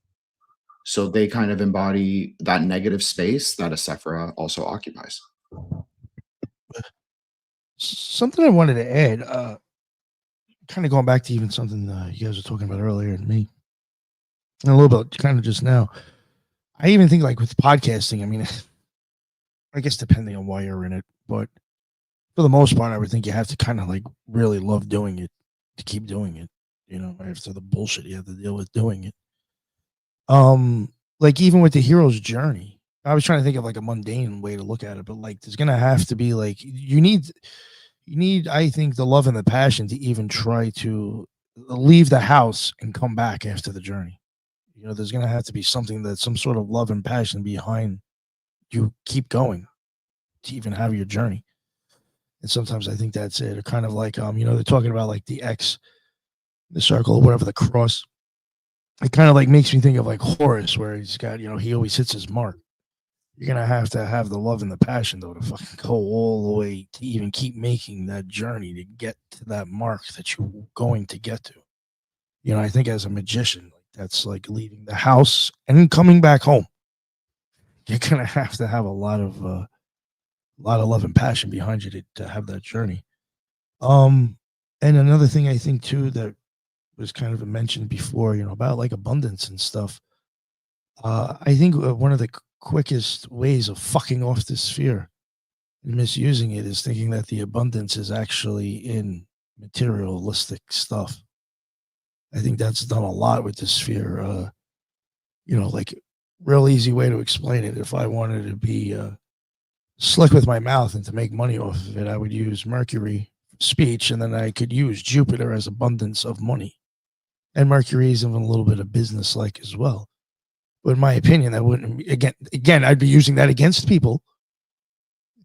So they kind of embody that negative space that a Sephira also occupies. Something I wanted to add, kind of going back to even something you guys were talking about earlier and me, and a little bit kind of just now. I even think like with podcasting, I mean, I guess depending on why you're in it, but for the most part, I would think you have to kind of like really love doing it to keep doing it, after the bullshit you have to deal with doing it. Like even with the hero's journey, I was trying to think of like a mundane way to look at it, but like there's gonna have to be like you need, I think, the love and the passion to even try to leave the house and come back after the journey. There's gonna have to be something that's some sort of love and passion behind you keep going to even have your journey. And sometimes I think that's it. Or kind of like they're talking about like the X, the circle, or whatever, the cross. It kind of like makes me think of like Horus, where he's got, he always hits his mark. You're gonna have to have the love and the passion though to fucking go all the way to even keep making that journey to get to that mark that you're going to get to. I think as a magician, like that's like leaving the house and coming back home. You're gonna have to have a lot of love and passion behind you to have that journey. And another thing I think too that was kind of mentioned before, about like abundance and stuff. I think one of the quickest ways of fucking off this sphere and misusing it is thinking that the abundance is actually in materialistic stuff. I think that's done a lot with the sphere. Like real easy way to explain it. If I wanted to be slick with my mouth and to make money off of it, I would use Mercury speech, and then I could use Jupiter as abundance of money. And Mercury is even a little bit of business-like as well. But in my opinion, that wouldn't, again, I'd be using that against people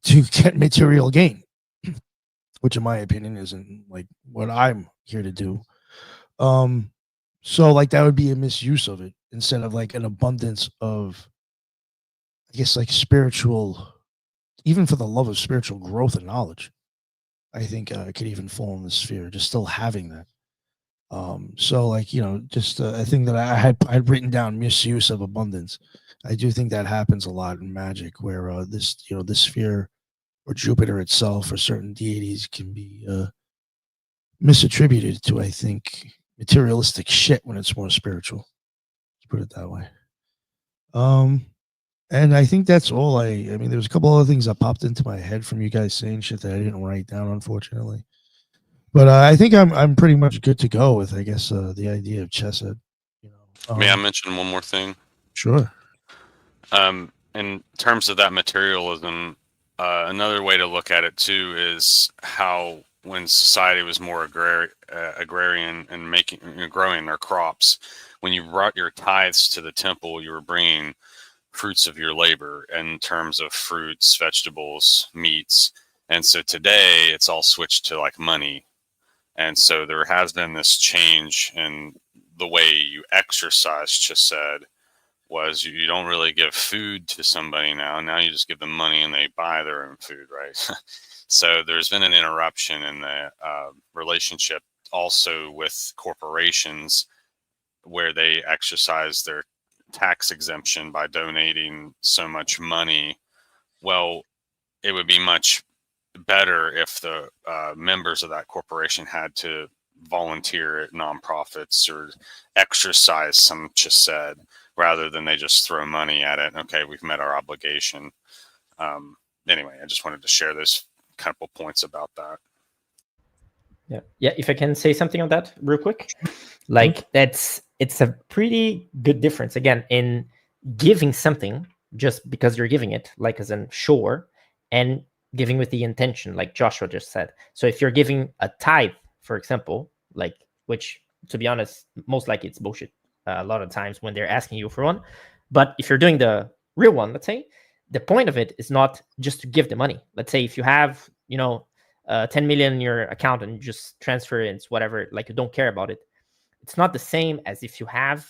to get material gain, which in my opinion isn't like what I'm here to do. So like that would be a misuse of it instead of like an abundance of, I guess, like spiritual, even for the love of spiritual growth and knowledge. I think it could even fall in the sphere, just still having that. So like, just a thing that I had written down, misuse of abundance. I do think that happens a lot in magic where this sphere or Jupiter itself or certain deities can be misattributed to, I think, materialistic shit when it's more spiritual. Let's put it that way. And I think that's all. I mean, there's a couple other things that popped into my head from you guys saying shit that I didn't write down, unfortunately. But I think I'm pretty much good to go with, I guess, the idea of Chesed. You know, May I mention one more thing? Sure. In terms of that materialism, another way to look at it too is how when society was more agrarian and making growing their crops, when you brought your tithes to the temple, you were bringing fruits of your labor in terms of fruits, vegetables, meats. And so today it's all switched to like money. And so there has been this change in the way you exercise Chesed. Was you don't really give food to somebody now. Now you just give them money and they buy their own food, right? So there's been an interruption in the relationship also with corporations where they exercise their tax exemption by donating so much money. Well, it would be much better if the members of that corporation had to volunteer at nonprofits or exercise some Chesed rather than they just throw money at it. Okay, we've met our obligation. Anyway, I just wanted to share those couple points about that. Yeah. If I can say something on that real quick, like it's a pretty good difference again in giving something just because you're giving it, like as in sure, and giving with the intention, like Joshua just said. So if you're giving a tithe, for example, like, which to be honest, most likely it's bullshit a lot of times when they're asking you for one. But if you're doing the real one, let's say, the point of it is not just to give the money. Let's say if you have, 10 million in your account and you just transfer it, it's whatever, like you don't care about it. It's not the same as if you have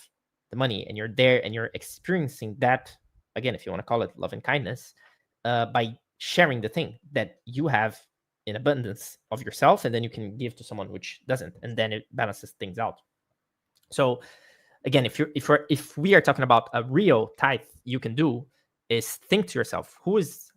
the money and you're there and you're experiencing that, again, if you want to call it love and kindness, by sharing the thing that you have in abundance of yourself, and then you can give to someone which doesn't, and then it balances things out. So again, if we are talking about a real tithe, you can do is think to yourself,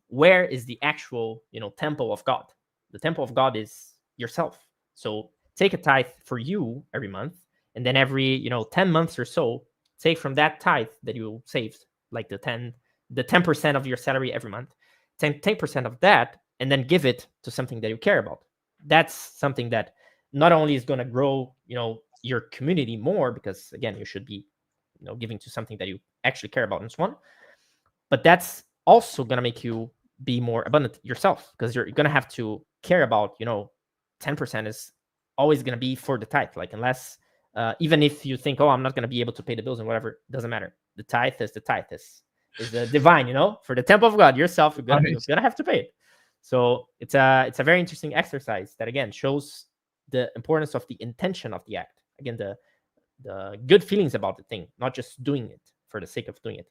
where is the actual temple of God? The temple of God is yourself. So take a tithe for you every month, and then every 10 months or so, take from that tithe that you saved, like the 10% of your salary every month, 10% of that, and then give it to something that you care about. That's something that not only is going to grow your community more, because again, you should be giving to something that you actually care about and so on, but that's also going to make you be more abundant yourself, because you're going to have to care about 10% is always going to be for the tithe, like unless even if you think, oh, I'm not going to be able to pay the bills and whatever, doesn't matter. The tithe is the divine, for the temple of God yourself, you're gonna have to pay it. So it's a very interesting exercise that again shows the importance of the intention of the act. Again, the good feelings about the thing, not just doing it for the sake of doing it,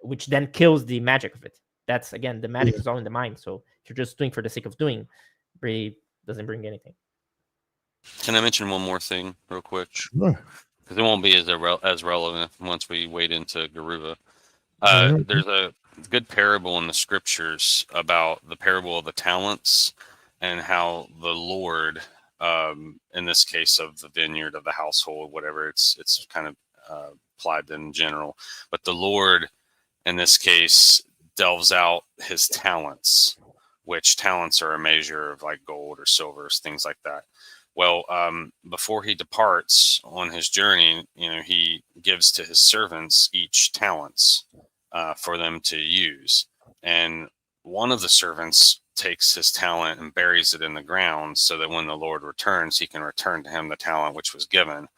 which then kills the magic of it. That's again, the magic is all in the mind. So if you're just doing for the sake of doing, really doesn't bring anything. Can I mention one more thing real quick? Sure. Because it won't be as relevant once we wade into Geburah. There's a good parable in the scriptures about the parable of the talents and how the Lord, in this case of the vineyard, of the household, whatever, it's kind of applied in general. But the Lord, in this case, delves out his talents, which talents are a measure of like gold or silver, things like that. Well, before he departs on his journey, he gives to his servants each talents for them to use. And one of the servants takes his talent and buries it in the ground so that when the Lord returns, he can return to him the talent which was given.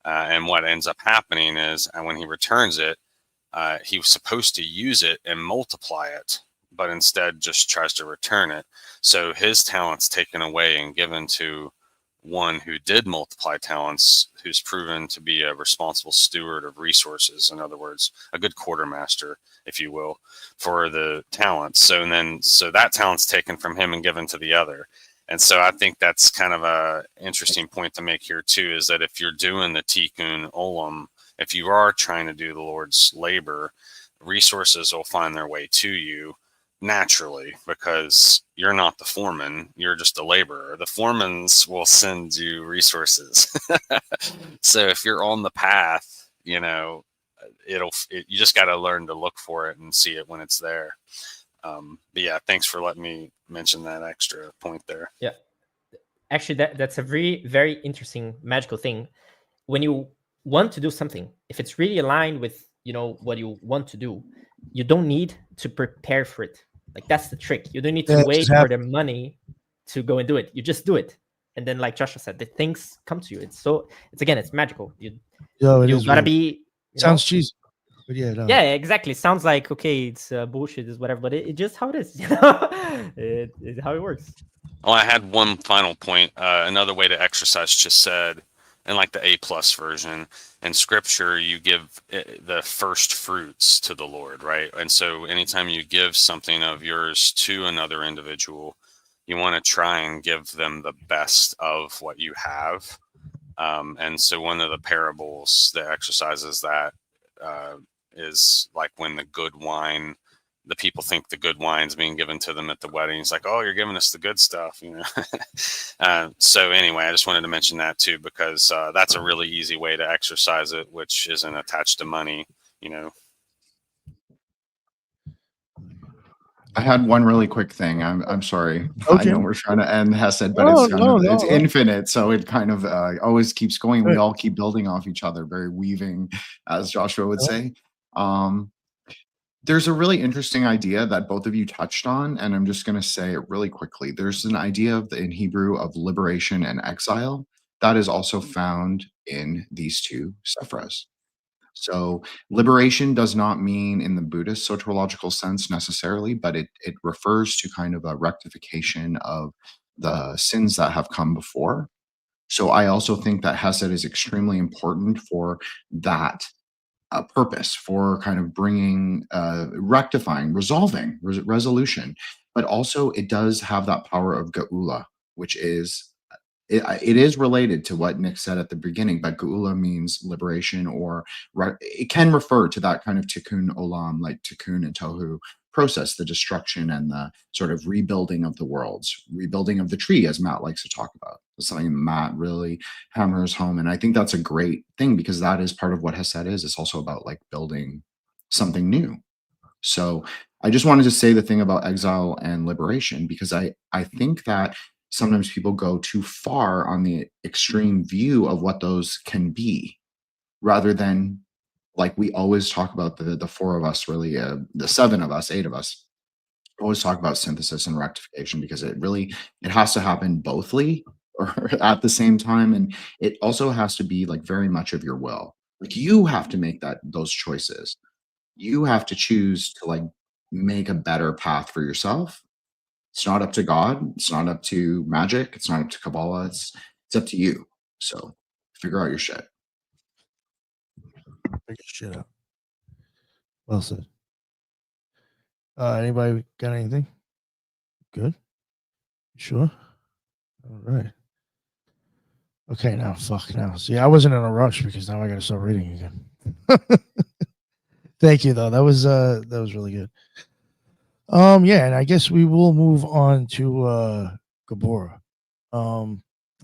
And what ends up happening is when he returns it, he was supposed to use it and multiply it, but instead just tries to return it. So his talent's taken away and given to one who did multiply talents, who's proven to be a responsible steward of resources. In other words, a good quartermaster, if you will, for the talents. So that talent's taken from him and given to the other. And so I think that's kind of a interesting point to make here too, is that if you're doing the tikkun olam, if you are trying to do the Lord's labor, resources will find their way to you naturally, because you're not the foreman, you're just a laborer. The foremans will send you resources. So if you're on the path, you just got to learn to look for it and see it when it's there. But yeah, thanks for letting me mention that extra point there. Yeah, actually, that's a very, very interesting magical thing. When you want to do something, if it's really aligned with what you want to do, you don't need to prepare for it. Like, that's the trick. You don't need to wait for the money to go and do it. You just do it, and then, like Joshua said, the things come to you. It's magical. You gotta be. Sounds cheesy, but yeah, no. Yeah, exactly. Sounds like, okay, it's bullshit, is whatever, but it's just how it is. It's how it works. Well, I had one final point. Another way to exercise Chesed, and like the A+ version in Scripture, you give the first fruits to the Lord, right? And so, anytime you give something of yours to another individual, you want to try and give them the best of what you have. And so, one of the parables that exercises that is like when the good wine. The people think the good wine's being given to them at the wedding. It's like, oh, you're giving us the good stuff, So anyway, I just wanted to mention that too, because that's a really easy way to exercise it, which isn't attached to money, I had one really quick thing. I'm sorry. Okay. I know we're trying to end Chesed, but it's infinite, so it kind of always keeps going. We all keep building off each other, very weaving, as Joshua would say. There's a really interesting idea that both of you touched on, and I'm just going to say it really quickly. There's an idea in Hebrew of liberation and exile that is also found in these two sephras. So liberation does not mean in the Buddhist soteriological sense necessarily, but it refers to kind of a rectification of the sins that have come before. So I also think that Chesed is extremely important for that purpose, for kind of bringing, rectifying, resolving, resolution. But also it does have that power of Geburah, which is, it is related to what Nick said at the beginning, but Geburah means liberation, or it can refer to that kind of tikkun olam, like tikkun and tohu process, the destruction and the sort of rebuilding of the worlds, rebuilding of the tree, as Matt likes to talk about. It's something Matt really hammers home. And I think that's a great thing, because that is part of what Chesed is. It's also about like building something new. So I just wanted to say the thing about exile and liberation, because I think that sometimes people go too far on the extreme view of what those can be, rather than, like we always talk about, the four of us, really, the seven of us, eight of us, always talk about synthesis and rectification, because it has to happen bothly or at the same time. And it also has to be like very much of your will. Like you have to make those choices. You have to choose to like make a better path for yourself. It's not up to God. It's not up to magic. It's not up to Kabbalah. It's up to you. So figure out your shit. Figure shit out. Well said. Anybody got anything? Good? Sure? All right. Okay, now, fuck now. See, I wasn't in a rush, because now I gotta start reading again. Thank you, though. That was really good. Yeah, and I guess we will move on to Geburah,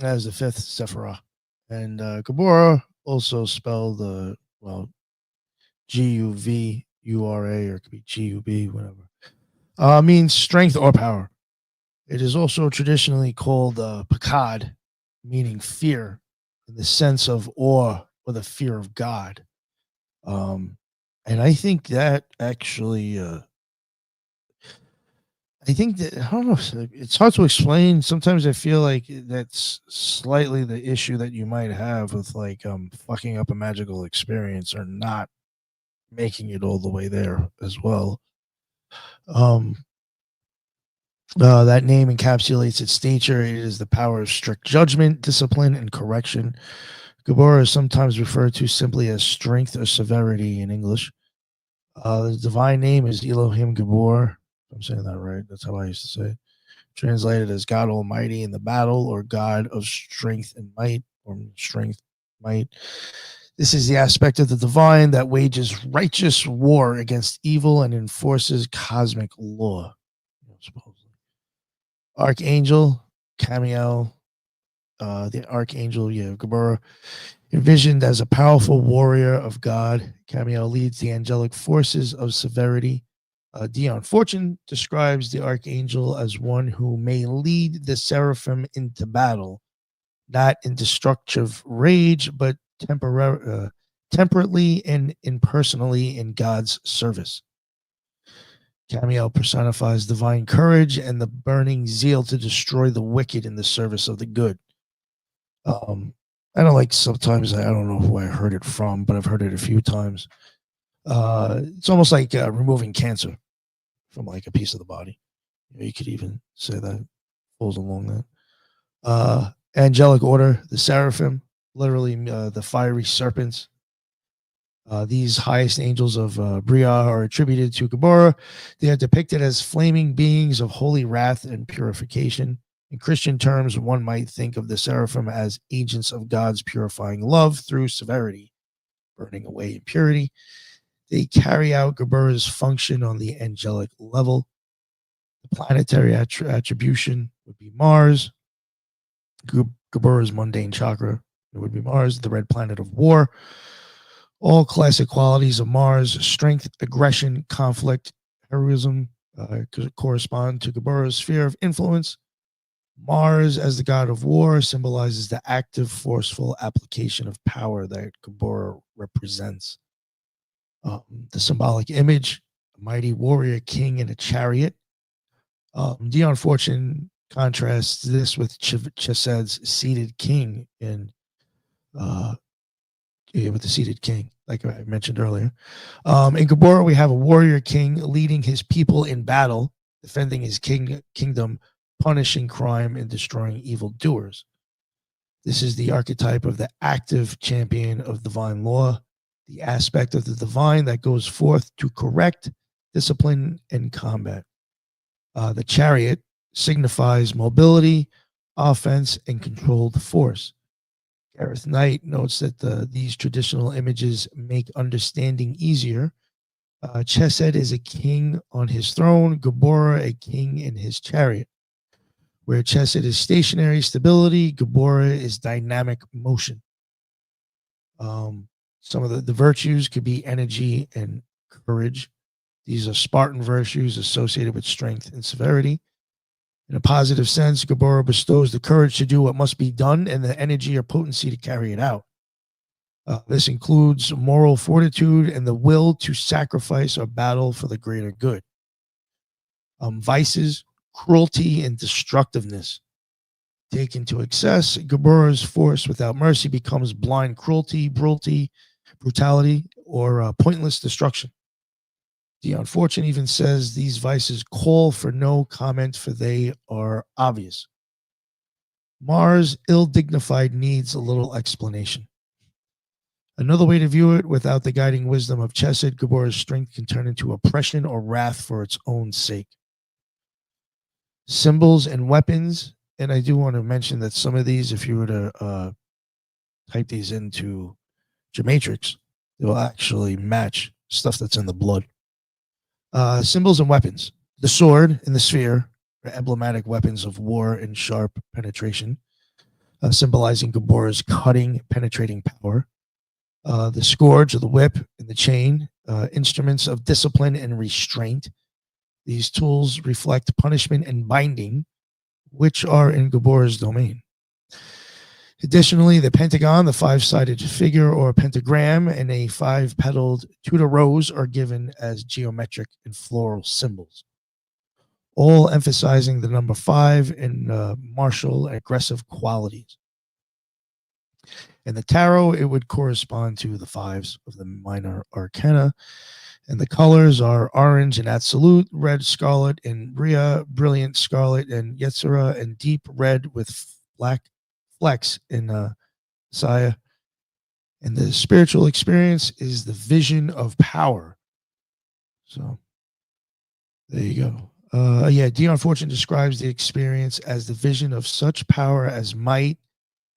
as the fifth sephirah. And Geburah, also spelled G-U-V-U-R-A, or it could be G-U-B, whatever, means strength or power. It is also traditionally called pakad, meaning fear, in the sense of awe or the fear of God. And I think that actually, I don't know, it's hard to explain. Sometimes I feel like that's slightly the issue that you might have with like fucking up a magical experience, or not making it all the way there as well. That name encapsulates its nature. It is the power of strict judgment, discipline, and correction. Geburah is sometimes referred to simply as strength or severity in English. The divine name is Elohim Gibor. I'm saying that right. That's how I used to say it. Translated as God Almighty in the battle, or God of strength and might, or strength, might. This is the aspect of the divine that wages righteous war against evil and enforces cosmic law. Supposedly. Archangel, Camiel, the Archangel, Geburah, Envisioned as a powerful warrior of God, Camiel leads the angelic forces of severity. Dion Fortune describes the archangel as one who may lead the seraphim into battle, not in destructive rage, but temperately and impersonally in God's service. Camiel personifies divine courage and the burning zeal to destroy the wicked in the service of the good. I don't like, sometimes, I don't know who I heard it from, but I've heard it a few times. It's almost like removing cancer from like a piece of the body. You could even say that falls along that. Angelic order, the seraphim, literally the fiery serpents. These highest angels of Bria are attributed to Geburah. They are depicted as flaming beings of holy wrath and purification. In Christian terms, one might think of the seraphim as agents of God's purifying love through severity, burning away impurity. They carry out Geburah's function on the angelic level. The planetary attribution would be Mars. Geburah's mundane chakra, it would be Mars, the red planet of war. All classic qualities of Mars, strength, aggression, conflict, heroism, correspond to Geburah's sphere of influence. Mars, as the god of war, symbolizes the active, forceful application of power that Geburah represents. The symbolic image, a mighty warrior king in a chariot. Dion Fortune contrasts this with Chesed's seated king with the seated king, like I mentioned earlier. In Geburah, we have a warrior king leading his people in battle, defending his kingdom, punishing crime, and destroying evildoers. This is the archetype of the active champion of divine law, the aspect of the divine that goes forth to correct, discipline, and combat. The chariot signifies mobility, offense, and controlled force. Gareth Knight notes that these traditional images make understanding easier. Chesed is a king on his throne, Geburah a king in his chariot. Where Chesed is stationary stability, Geburah is dynamic motion. Some of the virtues could be energy and courage. These are Spartan virtues associated with strength and severity. In a positive sense, Geburah bestows the courage to do what must be done and the energy or potency to carry it out. This includes moral fortitude and the will to sacrifice or battle for the greater good. Vices, cruelty, and destructiveness. Taken to excess, Geburah's force without mercy becomes blind cruelty, brutality, or pointless destruction. Dion Fortune even says these vices call for no comment, for they are obvious. Mars, ill-dignified, needs a little explanation. Another way to view it, without the guiding wisdom of Chesed, Geburah's strength can turn into oppression or wrath for its own sake. Symbols and weapons, and I do want to mention that some of these, if you were to type these into Gematrix, it will actually match stuff that's in the blood. Symbols and weapons. The sword and the sphere are emblematic weapons of war and sharp penetration, symbolizing Geburah's cutting, penetrating power. The scourge or the whip and the chain, instruments of discipline and restraint. These tools reflect punishment and binding, which are in Geburah's domain. Additionally, the pentagon, the five-sided figure or pentagram, and a five-petaled Tudor rose are given as geometric and floral symbols, all emphasizing the number 5 and martial, aggressive qualities. In the tarot, it would correspond to the 5s of the minor arcana, and the colors are orange and absolute, red, scarlet, and Bria, brilliant scarlet, and Yetzirah, and deep red with black flecks in Saya. And the spiritual experience is the vision of power. So there you go. Dion Fortune describes the experience as the vision of such power as might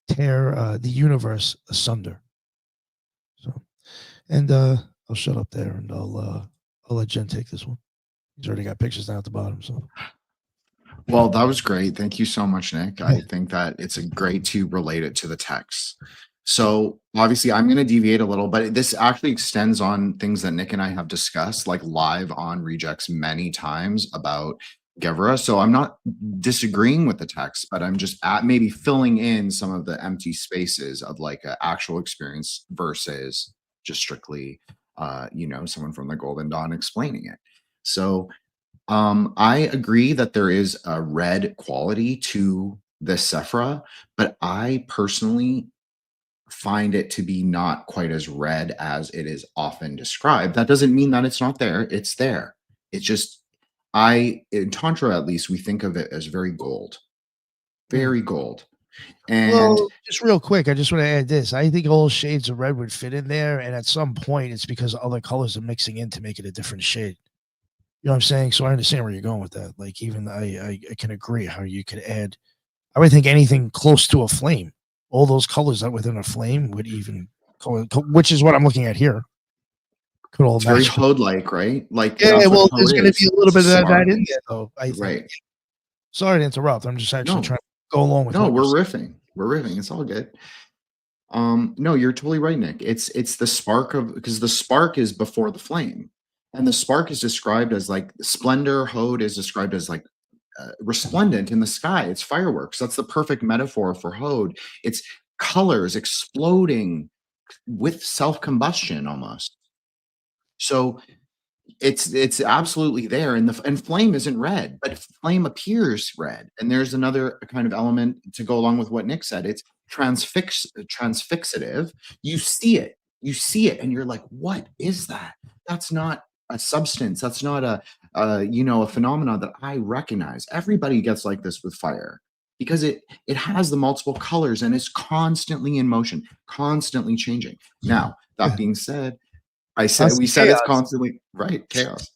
tear the universe asunder. So, and I'll shut up there, and I'll let Jen take this one. He's already got pictures down at the bottom. So, well, that was great. Thank you so much, Nick. I think that it's great to relate it to the text. So obviously I'm going to deviate a little, but this actually extends on things that Nick and I have discussed like live on Rejects many times about Geburah. So I'm not disagreeing with the text, but I'm just maybe filling in some of the empty spaces of like an actual experience versus just strictly, someone from the Golden Dawn explaining it. So I agree that there is a red quality to this Sephra, but I personally find it to be not quite as red as it is often described. That doesn't mean that it's not there. It's there. It's just, in Tantra at least, we think of it as very gold. Very gold. And well, just real quick, I just want to add this. I think all shades of red would fit in there, and at some point it's because other colors are mixing in to make it a different shade. You know what I'm saying? So I understand where you're going with that. Like, even I can agree how you could add, I would think anything close to a flame. All those colors that within a flame would even, which is what I'm looking at here. Could all it's very match. Hode-like, right? Like, Yeah, that's what well, Hode there's going to is. be a little bit of that Smart. in there, though. I think. Right. Sorry to interrupt. I'm just actually No. trying to go along with. No, what we're you're riffing. We're riffing. It's all good. No, you're totally right, Nick. It's the spark of, because the spark is before the flame, and the spark is described as like splendor. Hode is described as like resplendent in the sky. It's fireworks. That's the perfect metaphor for Hode. It's colors exploding with self-combustion almost. So it's absolutely there, and flame isn't red, but flame appears red. And there's another kind of element to go along with what Nick said. It's transfixative. You see it, and you're like, what is that? That's not a substance. That's not a phenomenon that I recognize. Everybody gets like this with fire because it has the multiple colors and is constantly in motion, constantly changing. Now, that being said, we said it's constantly right, chaos.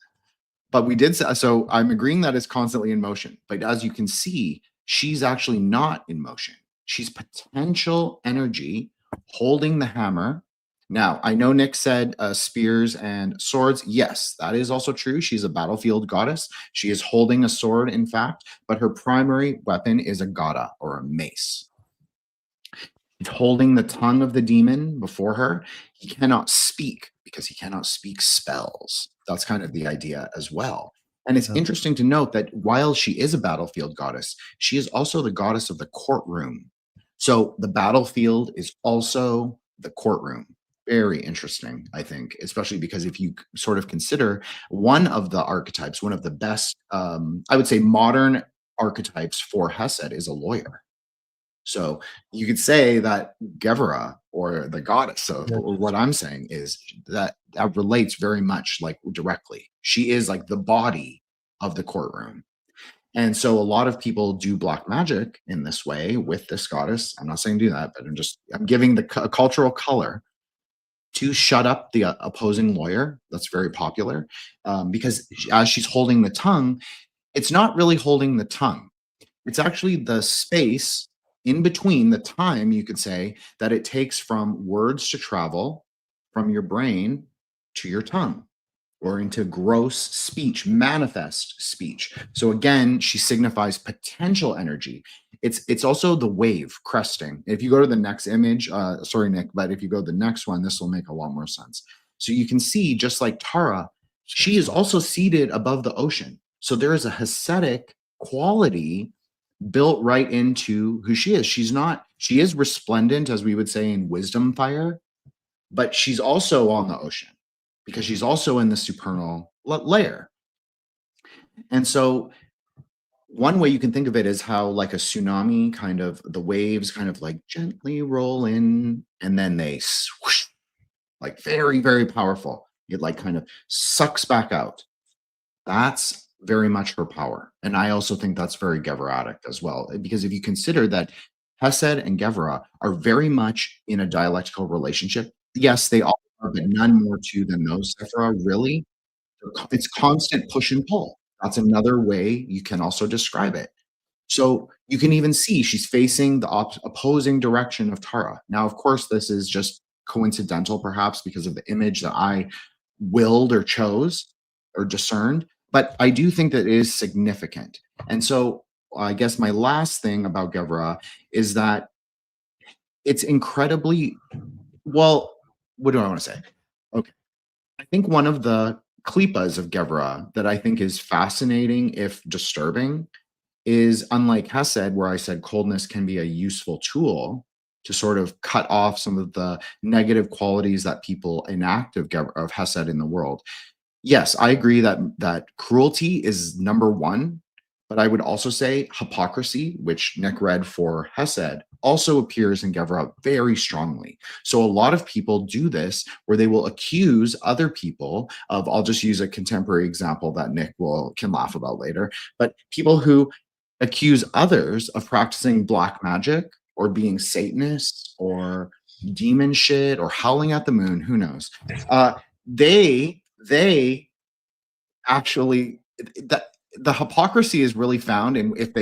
But we did say, so I'm agreeing that it's constantly in motion. But as you can see, she's actually not in motion. She's potential energy holding the hammer. Now, I know Nick said spears and swords. Yes, that is also true. She's a battlefield goddess. She is holding a sword, in fact, but her primary weapon is a gada, or a mace. She's holding the tongue of the demon before her. He cannot speak because he cannot speak spells. That's kind of the idea as well. And it's interesting to note that while she is a battlefield goddess, she is also the goddess of the courtroom. So the battlefield is also the courtroom. Very interesting, I think, especially because if you sort of consider one of the archetypes, one of the best, I would say modern archetypes for Chesed is a lawyer. So you could say that Geburah, or the goddess of, or what I'm saying is that relates very much like directly. She is like the body of the courtroom. And so a lot of people do black magic in this way with this goddess. I'm not saying do that, but I'm giving the cultural color to shut up the opposing lawyer. That's very popular because as she's holding the tongue, it's not really holding the tongue. It's actually the space in between, the time, you could say, that it takes from words to travel from your brain to your tongue, or into gross speech, manifest speech. So again, she signifies potential energy. It's also the wave cresting. If you go to the next image, sorry, Nick, but if you go to the next one, this will make a lot more sense. So you can see, just like Tara, she is also seated above the ocean. So there is a Hasidic quality built right into who she is. She is resplendent, as we would say in wisdom fire, but she's also on the ocean because she's also in the supernal layer. And so one way you can think of it is how, like a tsunami, kind of the waves kind of like gently roll in and then they swoosh, like very, very powerful. It like kind of sucks back out. That's very much her power. And I also think that's very Geburahic as well, because if you consider that Chesed and Geburah are very much in a dialectical relationship, yes, they all are, but none more two than those Sephra, really. It's constant push and pull. That's another way you can also describe it. So you can even see she's facing the opposing direction of Tara. Now, of course, this is just coincidental, perhaps, because of the image that I willed or chose or discerned. But I do think that it is significant. And so I guess my last thing about Geburah is that it's incredibly well. What do I want to say? Okay, I think one of the klipas of Geburah that I think is fascinating, if disturbing, is unlike Chesed, where I said coldness can be a useful tool to sort of cut off some of the negative qualities that people enact of Chesed in the world. Yes, I agree that cruelty is number one, but I would also say hypocrisy, which Nick read for Chesed, also appears in Geburah very strongly. So a lot of people do this where they will accuse other people of, I'll just use a contemporary example that Nick can laugh about later, but people who accuse others of practicing black magic or being Satanists or demon shit or howling at the moon, who knows? They actually that the hypocrisy is really found in if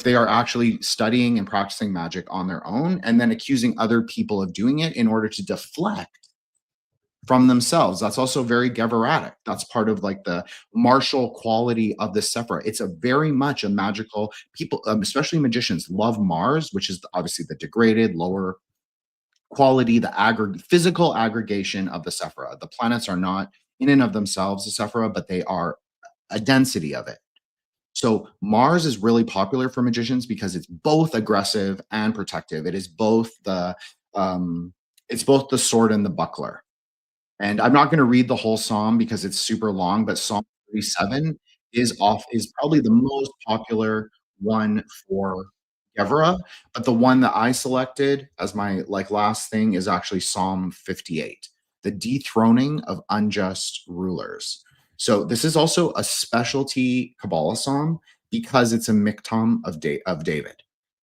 they are actually studying and practicing magic on their own and then accusing other people of doing it in order to deflect from themselves. That's also very Geburatic. That's part of like the martial quality of the Sephira. It's a very much a magical people, especially magicians, love Mars, which is obviously the degraded, lower quality, the physical aggregation of the Sephira. The planets are not in and of themselves the Sephira, but they are a density of it. So Mars is really popular for magicians because it's both aggressive and protective. It is both the sword and the buckler. And I'm not going to read the whole psalm because it's super long, but Psalm 37 is probably the most popular one for Geburah. But the one that I selected as my last thing is actually Psalm 58, the dethroning of unjust rulers. So this is also a specialty Kabbalah psalm because it's a miktam of David.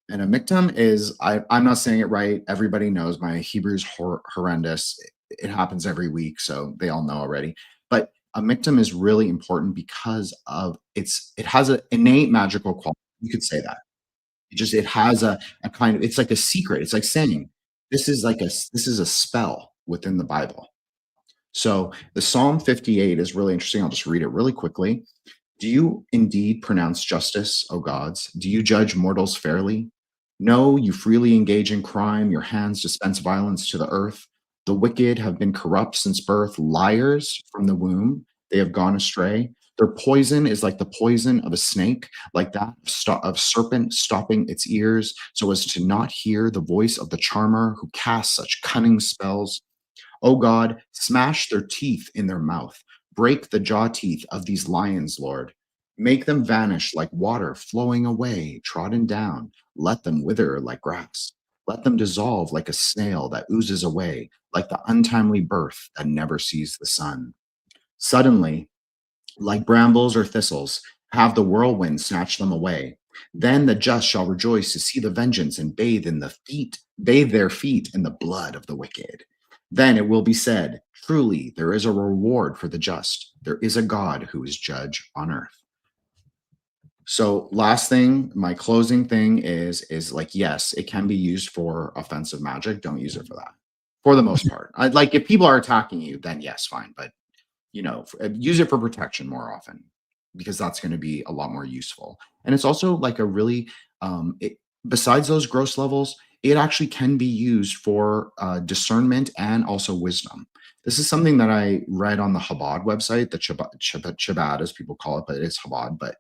And a miktam is, I'm not saying it right. Everybody knows my Hebrew's horrendous. It happens every week, so they all know already. But a miktam is really important because of it has an innate magical quality. You could say that. It has a kind of, it's like a secret. It's like saying this is a spell within the Bible. So the Psalm 58 is really interesting. I'll just read it really quickly. Do you indeed pronounce justice, O gods? Do you judge mortals fairly? No, you freely engage in crime. Your hands dispense violence to the earth. The wicked have been corrupt since birth, liars from the womb. They have gone astray. Their poison is like the poison of a snake, like that of serpent stopping its ears so as to not hear the voice of the charmer who casts such cunning spells. O God, smash their teeth in their mouth. Break the jaw teeth of these lions, Lord. Make them vanish like water flowing away, trodden down. Let them wither like grass. Let them dissolve like a snail that oozes away, like the untimely birth that never sees the sun. Suddenly, like brambles or thistles, have the whirlwind snatch them away. Then the just shall rejoice to see the vengeance and bathe their feet in the blood of the wicked. Then it will be said, truly, there is a reward for the just. There is a God who is judge on earth. So last thing, my closing thing is like, yes, it can be used for offensive magic. Don't use it for that, for the most part. Like if people are attacking you, then yes, fine. But use it for protection more often because that's going to be a lot more useful. And it's also like a really, besides those gross levels, it actually can be used for discernment and also wisdom. This is something that I read on the Chabad website, the Chabad as people call it, but it's Chabad. But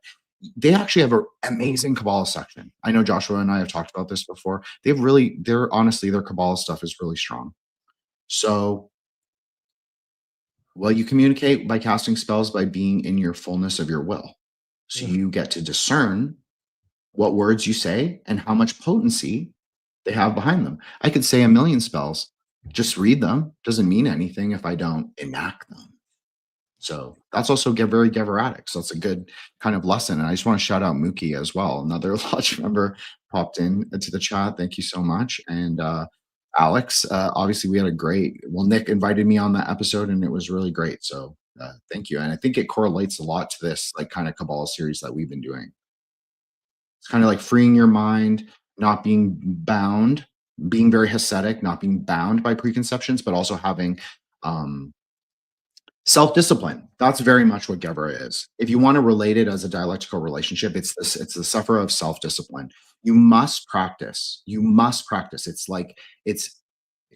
they actually have an amazing Kabbalah section. I know Joshua and I have talked about this before. Their Kabbalah stuff is really strong. So, well, you communicate by casting spells by being in your fullness of your will. So you get to discern what words you say and how much potency they have behind them. I could say a million spells, just read them. Doesn't mean anything if I don't enact them. So that's also very Geburatic. So it's a good kind of lesson. And I just want to shout out Mookie as well. Another lodge member popped in to the chat. Thank you so much. And Alex, obviously we had Nick invited me on that episode and it was really great. So thank you. And I think it correlates a lot to this like kind of Kabbalah series that we've been doing. It's kind of like freeing your mind, not being bound, being very Hasidic, not being bound by preconceptions, but also having Self-discipline. That's very much what Geburah is. If you want to relate it as a dialectical relationship, it's the sufferer of self-discipline. You must practice. You must practice. It's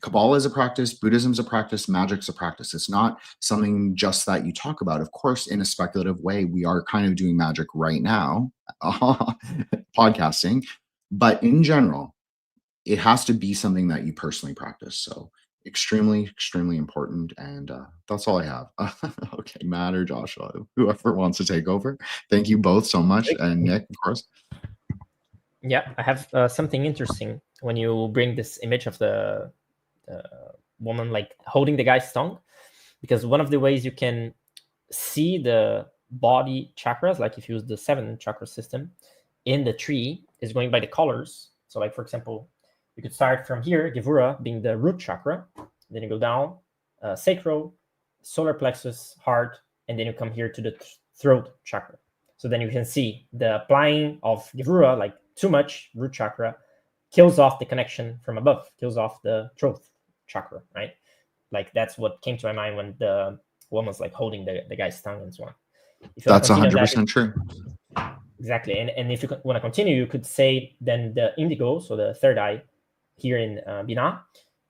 Kabbalah is a practice, Buddhism's a practice, magic's a practice. It's not something just that you talk about. Of course, in a speculative way, we are kind of doing magic right now, podcasting, but in general, it has to be something that you personally practice. So extremely, extremely important. And that's all I have. Okay, Matt or Joshua, whoever wants to take over. Thank you both so much. And Nick, of course. Yeah, I have something interesting when you bring this image of the woman like holding the guy's tongue, because one of the ways you can see the body chakras, like if you use the 7 chakra system in the tree, is going by the colors. So like, for example, you could start from here, Geburah being the root chakra, then you go down, sacral, solar plexus, heart, and then you come here to the throat chakra. So then you can see the applying of Geburah, like too much root chakra, kills off the connection from above, kills off the throat chakra, right? Like that's what came to my mind when the woman's like holding the guy's tongue and so on. That's 100% true. Exactly. And if you want to continue, you could say then the indigo, so the third eye here in Binah,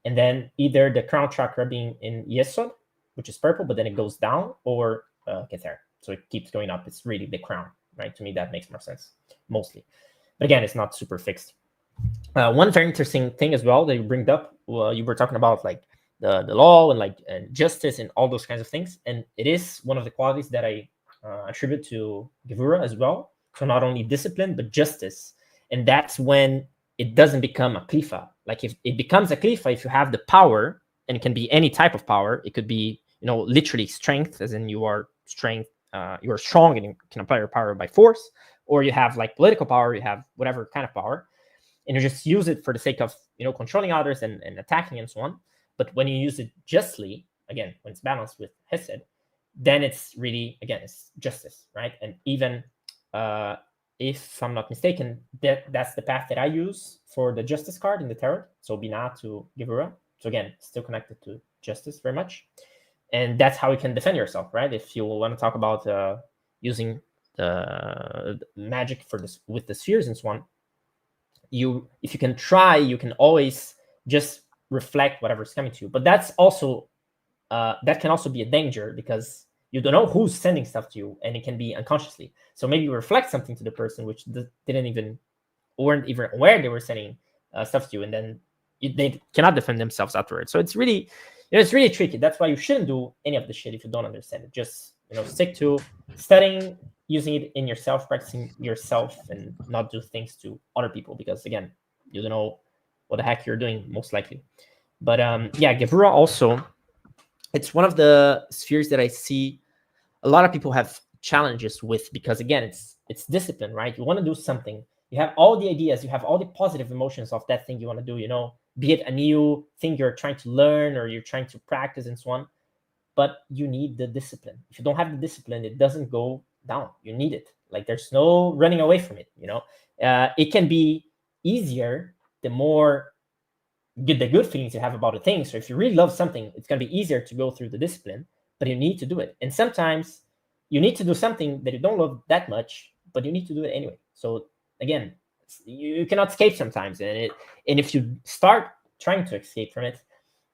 and then either the crown chakra being in Yesod, which is purple, but then it goes down, or Keter. So it keeps going up. It's really the crown, right? To me, that makes more sense, mostly. But again, it's not super fixed. One very interesting thing as well that you bring up, you were talking about like the law and like and justice and all those kinds of things. And it is one of the qualities that I attribute to Geburah as well. So not only discipline, but justice. And that's when it doesn't become a klifa. Like if it becomes a klifa, if you have the power, and it can be any type of power, it could be, literally strength, as in you are strength, you are strong and you can apply your power by force, or you have like political power, you have whatever kind of power, and you just use it for the sake of, controlling others and attacking and so on. But when you use it justly, again, when it's balanced with Chesed, then it's really, again, it's justice, right? And even if I'm not mistaken, that's the path that I use for the justice card in the tarot. So Binah to Geburah. So again, still connected to justice very much. And that's how you can defend yourself, right? If you want to talk about using the magic for this with the spheres and so on, if you can try, you can always just reflect whatever's coming to you. But that's also that can also be a danger, because you don't know who's sending stuff to you, and it can be unconsciously. So maybe you reflect something to the person which weren't even aware they were sending stuff to you, and then they cannot defend themselves afterwards. So it's really, it's really tricky. That's why you shouldn't do any of the shit if you don't understand it. Just stick to studying, using it in yourself, practicing yourself, and not do things to other people, because again, you don't know what the heck you're doing, most likely. But yeah, Geburah also, it's one of the spheres that I see a lot of people have challenges with, because again, it's discipline, right? You want to do something, you have all the ideas, you have all the positive emotions of that thing you want to do, be it a new thing you're trying to learn or you're trying to practice and so on, but you need the discipline. If you don't have the discipline, it doesn't go down. You need it. Like there's no running away from it. It can be easier the more the good feelings you have about a thing. So if you really love something, it's going to be easier to go through the discipline, but you need to do it. And sometimes you need to do something that you don't love that much, but you need to do it anyway. So again, you cannot escape sometimes. And if you start trying to escape from it,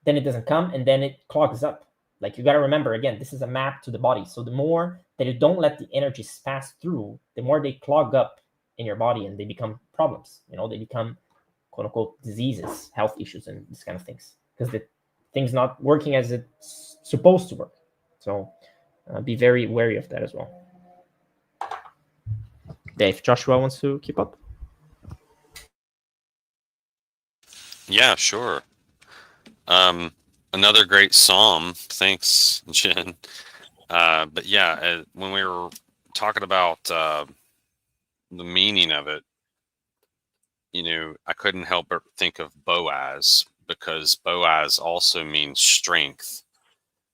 then it doesn't come, and then it clogs up. Like you got to remember, again, this is a map to the body. So the more that you don't let the energies pass through, the more they clog up in your body and they become problems. They become quote unquote diseases, health issues, and this kind of things, because the thing's not working as it's supposed to work. So be very wary of that as well. Dave, Joshua wants to keep up. Yeah, sure. Another great psalm. Thanks, Jen. But yeah, when we were talking about the meaning of it, I couldn't help but think of Boaz, because Boaz also means strength.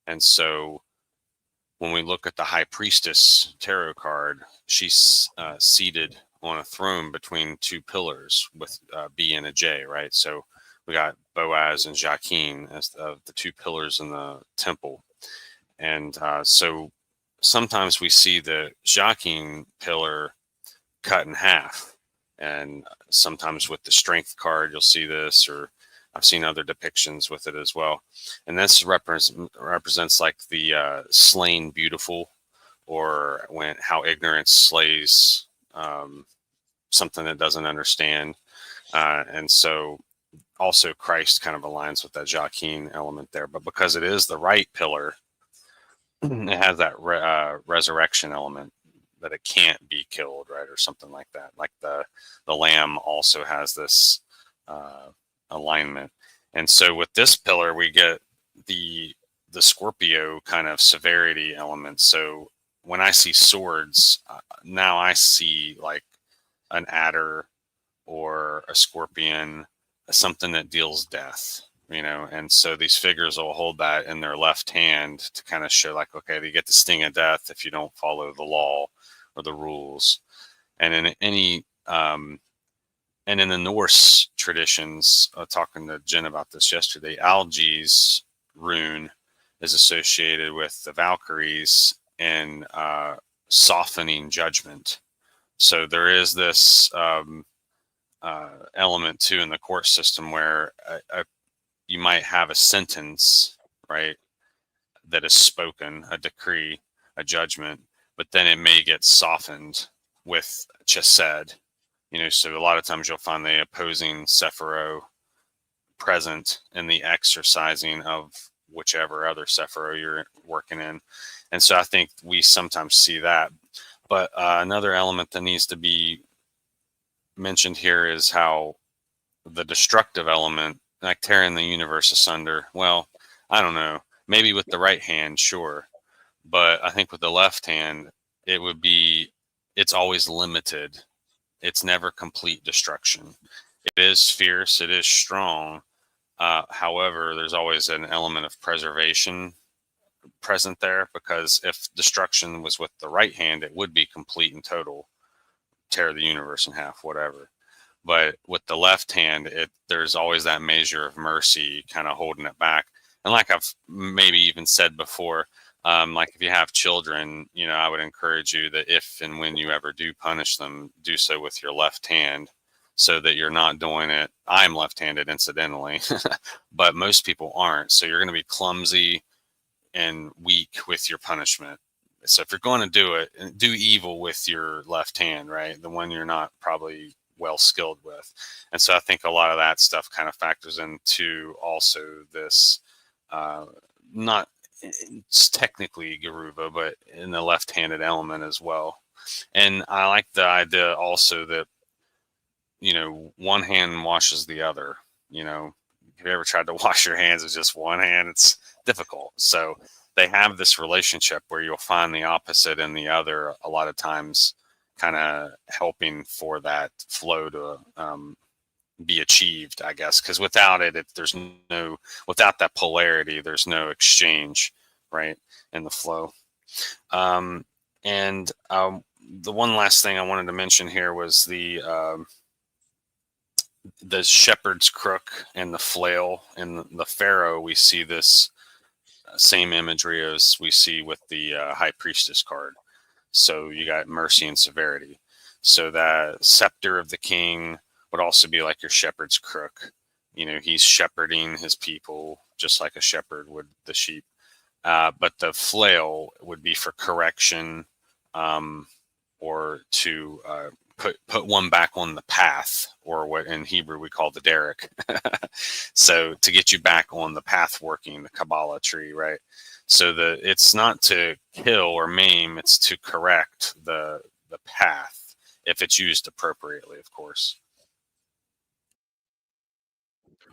And so when we look at the High Priestess tarot card, she's seated on a throne between two pillars with a B and a J, right? So we got Boaz and Jachin as the two pillars in the temple. And so sometimes we see the Jacqueline pillar cut in half, and sometimes with the strength card you'll see this, or I've seen other depictions with it as well. And this represents like the slain beautiful, or when how ignorance slays something that doesn't understand. And so also Christ kind of aligns with that Jacqueline element there, but because it is the right pillar, it has that resurrection element, that it can't be killed, right, or something like that. Like the lamb also has this alignment. And so with this pillar, we get the Scorpio kind of severity element. So when I see swords, now I see like an adder or a scorpion, something that deals death, you know. And so these figures will hold that in their left hand to kind of show like, okay, they get the sting of death if you don't follow the law or the rules. And in any and in the Norse traditions, talking to Jen about this yesterday, Algi's rune is associated with the Valkyries and softening judgment. So there is this element too in the court system where you might have a sentence, right, that is spoken, a decree, a judgment, but then it may get softened with Chesed. You know, so a lot of times you'll find the opposing Sephiroth present in the exercising of whichever other Sephiroth you're working in. And so I think we sometimes see that. But another element that needs to be mentioned here is how the destructive element, like tearing the universe asunder, well, I don't know, maybe with the right hand, sure. But I think with the left hand, it's always limited. It's never complete destruction. It is fierce, it is strong. However, there's always an element of preservation present there, because if destruction was with the right hand, it would be complete and total, tear the universe in half, whatever. But with the left hand, there's always that measure of mercy kind of holding it back. And like I've maybe even said before, like if you have children, you know, I would encourage you that if and when you ever do punish them, do so with your left hand, so that you're not doing it. I'm left-handed incidentally, but most people aren't. So you're going to be clumsy and weak with your punishment. So if you're going to do it, do evil with your left hand, right? The one you're not probably well skilled with. And so I think a lot of that stuff kind of factors into also this, not it's technically Geburah, but in the left-handed element as well. And I like the idea also that, you know, one hand washes the other. You know, have you ever tried to wash your hands with just one hand? It's difficult. So they have this relationship where you'll find the opposite in the other a lot of times, kind of helping for that flow to be achieved, I guess. Because without it, without that polarity, there's no exchange, right, in the flow. And the one last thing I wanted to mention here was the shepherd's crook and the flail. In the pharaoh, we see this same imagery as we see with the high priestess card. So you got mercy and severity. So that scepter of the king would also be like your shepherd's crook. You know, he's shepherding his people just like a shepherd would the sheep. But the flail would be for correction, or to put one back on the path, or what in Hebrew we call the derek. So to get you back on the path working, the Kabbalah tree, right? So it's not to kill or maim, it's to correct the path if it's used appropriately, of course.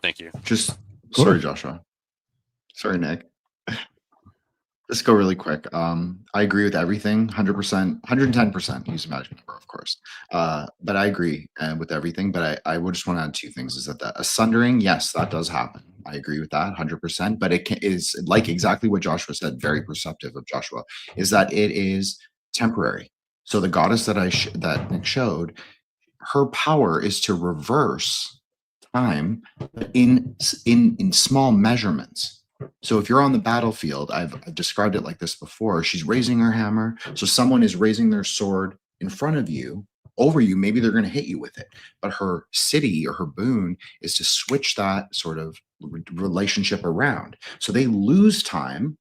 Thank you. Sorry, Joshua. Sorry, Nick. Just go really quick. I agree with everything, 100%, 110%. Use a magic number, of course. But I agree with everything. But I would just want to add two things: is that a sundering, yes, that does happen. I agree with that 100%. But it is like exactly what Joshua said. Very perceptive of Joshua is that it is temporary. So the goddess that that Nick showed, her power is to reverse time in small measurements. So if you're on the battlefield, I've described it like this before. She's raising her hammer. So someone is raising their sword in front of you, over you. Maybe they're going to hit you with it. But her city or her boon is to switch that sort of relationship around. So they lose time.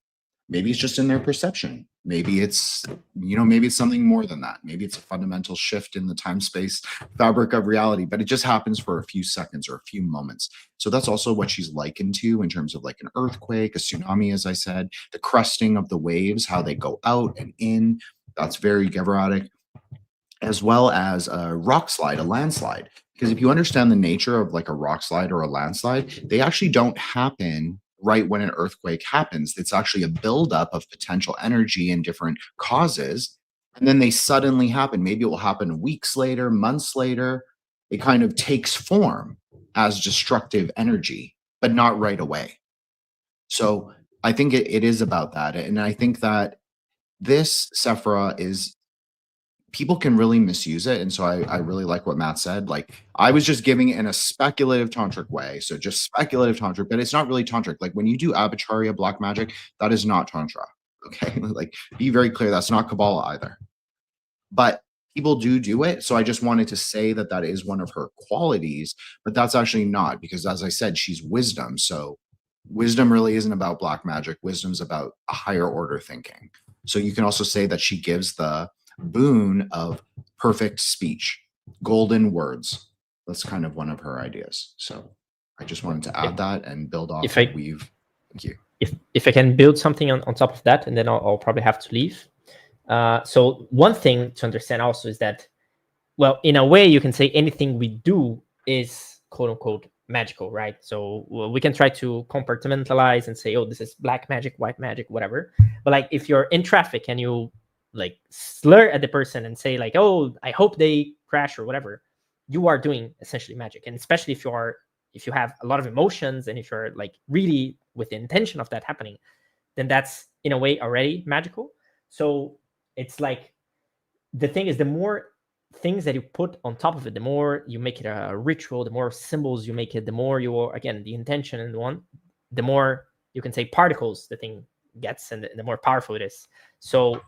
Maybe it's just in their perception. Maybe it's, maybe it's something more than that. Maybe it's a fundamental shift in the time-space fabric of reality, but it just happens for a few seconds or a few moments. So that's also what she's likened to in terms of like an earthquake, a tsunami, as I said, the cresting of the waves, how they go out and in. That's very Geburah, as well as a rock slide, a landslide. Because if you understand the nature of like a rock slide or a landslide, they actually don't happen right when an earthquake happens. It's actually a buildup of potential energy and different causes. And then they suddenly happen. Maybe it will happen weeks later, months later. It kind of takes form as destructive energy, but not right away. So I think it is about that. And I think that this Sephra is, people can really misuse it. And so I really like what Matt said. Like, I was just giving it in a speculative tantric way. So just speculative tantric, but it's not really tantric. Like when you do abacharya black magic, that is not tantra. Okay. Like, be very clear. That's not Kabbalah either. But people do it. So I just wanted to say that that is one of her qualities, but that's actually not, because as I said, she's wisdom. So wisdom really isn't about black magic. Wisdom's about a higher order thinking. So you can also say that she gives the boon of perfect speech, golden words. That's kind of one of her ideas. So I just wanted to add that and build off what we've. Thank you. If I can build something on top of that, and then I'll probably have to leave. So one thing to understand also is that, well, in a way, you can say anything we do is quote unquote magical, right? So we can try to compartmentalize and say, oh, this is black magic, white magic, whatever. But like if you're in traffic and you like slur at the person and say like, oh, I hope they crash or whatever, you are doing essentially magic. And especially if you have a lot of emotions and if you're like really with the intention of that happening, then that's in a way already magical. So it's like, the thing is, the more things that you put on top of it, the more you make it a ritual, the more symbols you make it, the more again, the intention and the more you can say particles the thing gets, and the more powerful it is. So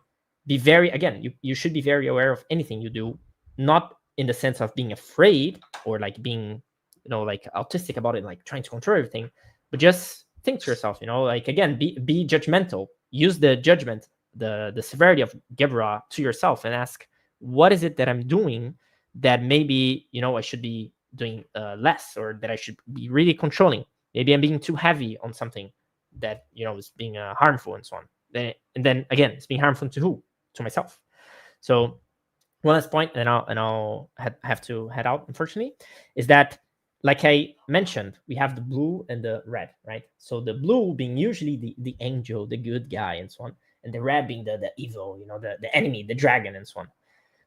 be very, again, you should be very aware of anything you do, not in the sense of being afraid or like being, like autistic about it, like trying to control everything, but just think to yourself, like, again, be judgmental, use the judgment, the severity of Geburah to yourself, and ask, what is it that I'm doing that maybe, I should be doing less, or that I should be really controlling? Maybe I'm being too heavy on something that, is being harmful and so on. And then again, it's being harmful to who? To myself. So one last point, and I'll have to head out, unfortunately, is that, like I mentioned, we have the blue and the red, right? So the blue being usually the angel, the good guy, and so on, and the red being the evil, the enemy, the dragon, and so on.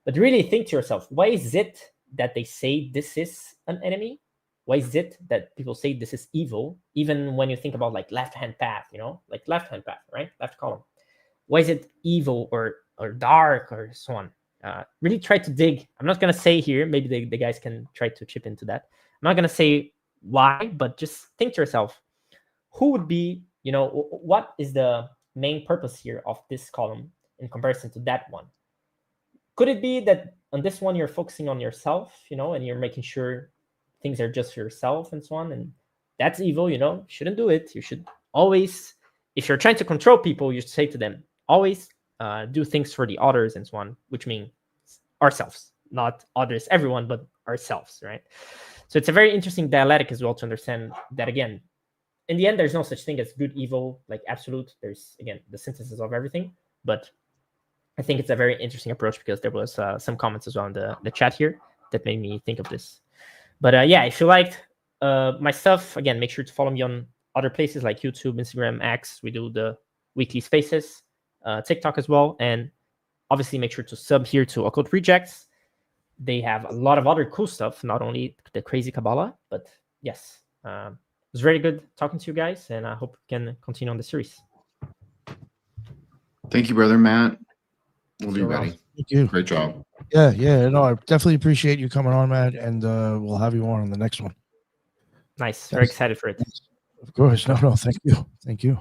But really think to yourself, why is it that they say this is an enemy? Why is it that people say this is evil? Even when you think about like left-hand path, like left-hand path, right? Left column. Why is it evil or dark or so on? Really try to dig. I'm not going to say here, maybe the guys can try to chip into that. I'm not going to say why, but just think to yourself, who would be, what is the main purpose here of this column in comparison to that one? Could it be that on this one, you're focusing on yourself, and you're making sure things are just for yourself and so on, and that's evil, shouldn't do it. You should always, if you're trying to control people, you should say to them, always do things for the others and so on, which means ourselves, not others, everyone, but ourselves, right? So it's a very interesting dialectic as well to understand that, again, in the end, there's no such thing as good, evil, like absolute. There's, again, the synthesis of everything. But I think it's a very interesting approach, because there was some comments as well in the chat here that made me think of this. But yeah, if you liked my stuff, again, make sure to follow me on other places like YouTube, Instagram, X. We do the weekly spaces, TikTok as well. And obviously make sure to sub here to Occult Rejects. They have a lot of other cool stuff, not only the crazy Kabbalah, but yes, it was very good talking to you guys, and I hope we can continue on the series. Thank you, brother Matt. We'll be ready. Thank you. Great job. Yeah. No, I definitely appreciate you coming on, Matt, and we'll have you on the next one. Nice. Very excited for it. Of course. No, thank you. Thank you.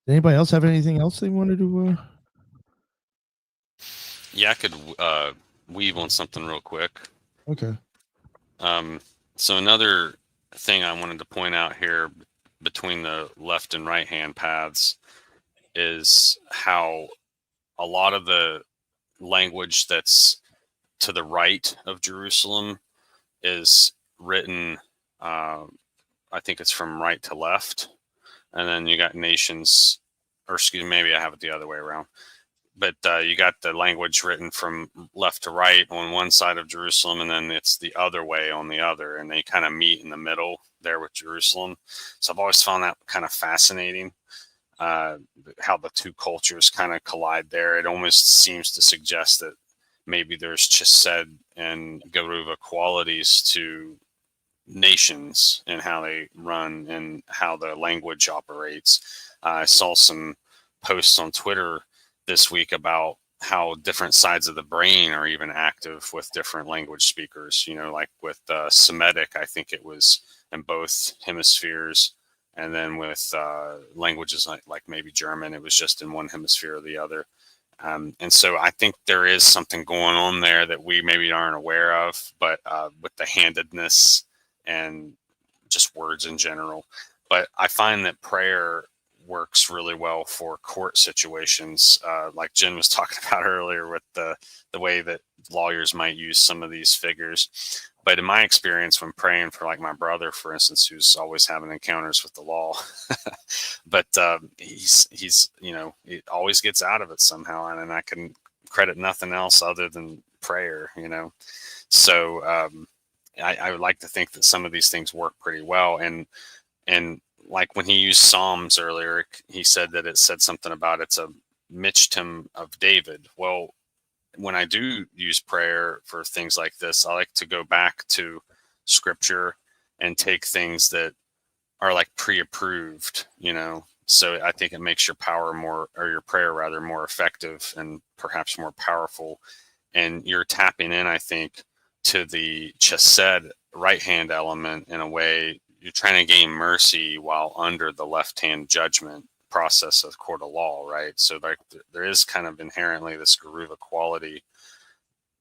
Anybody else have anything else they wanted to? Yeah, I could weave on something real quick. Okay. So another thing I wanted to point out here between the left and right hand paths is how a lot of the language that's to the right of Jerusalem is written, I think it's from right to left. And then you got nations, or excuse me, maybe I have it the other way around. But you got the language written from left to right on one side of Jerusalem, and then it's the other way on the other, and they kind of meet in the middle there with Jerusalem. So I've always found that kind of fascinating, how the two cultures kind of collide there. It almost seems to suggest that maybe there's Chesed and Geburah qualities to nations and how they run and how the language operates. I saw some posts on Twitter this week about how different sides of the brain are even active with different language speakers, like with Semitic, I think it was in both hemispheres. And then with languages like maybe German, it was just in one hemisphere or the other. And so I think there is something going on there that we maybe aren't aware of, but with the handedness and just words in general. But I find that prayer works really well for court situations, like Jen was talking about earlier with the way that lawyers might use some of these figures. But in my experience, when praying for like my brother, for instance, who's always having encounters with the law, but he's he always gets out of it somehow, and I can credit nothing else other than prayer, So I would like to think that some of these things work pretty well, and like when he used Psalms earlier, he said that it said something about it's a Michtam of David. Well, when I do use prayer for things like this, I like to go back to scripture and take things that are like pre-approved, so I think it makes your your prayer rather more effective and perhaps more powerful. And you're tapping in, I think, to the Chesed right hand element in a way. You're trying to gain mercy while under the left-hand judgment process of court of law, right? So like there is kind of inherently this Geburah quality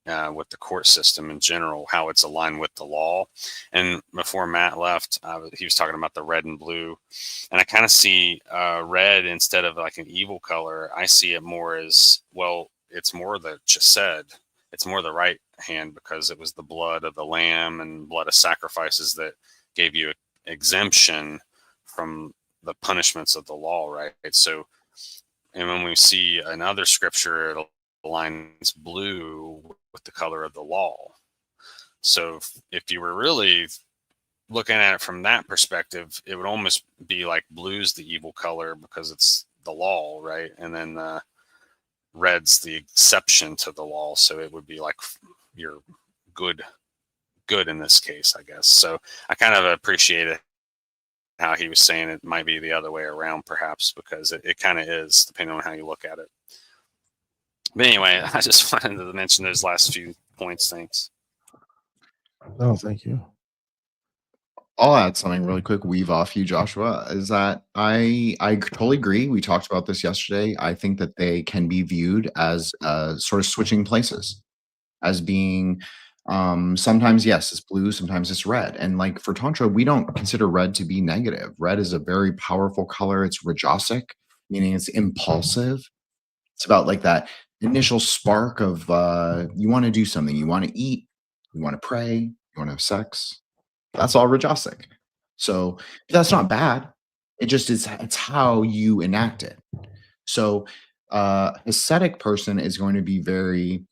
with the court system in general, how it's aligned with the law. And before Matt left, he was talking about the red and blue, and I kind of see red instead of like an evil color. I see it more as, well, it's more the Chesed. It's more the right hand because it was the blood of the lamb and blood of sacrifices that gave you exemption from the punishments of the law, right? So, and when we see another scripture, it aligns blue with the color of the law. So if you were really looking at it from that perspective, it would almost be like blue's the evil color because it's the law, right? And then red's the exception to the law. So it would be like you're good in this case, I guess. So I kind of appreciated how he was saying it might be the other way around, perhaps, because it kind of is, depending on how you look at it. But anyway, I just wanted to mention those last few points. Thanks. Oh, thank you. I'll add something really quick, weave off you, Joshua, is that I totally agree. We talked about this yesterday. I think that they can be viewed as sort of switching places, as being sometimes, yes, it's blue, sometimes it's red. And like for Tantra, we don't consider red to be negative. Red is a very powerful color. It's rajasic, meaning it's impulsive. It's about like that initial spark of you want to do something, you want to eat, you want to pray, you want to have sex. That's all rajasic. So that's not bad. It just is, it's how you enact it. So ascetic person is going to be very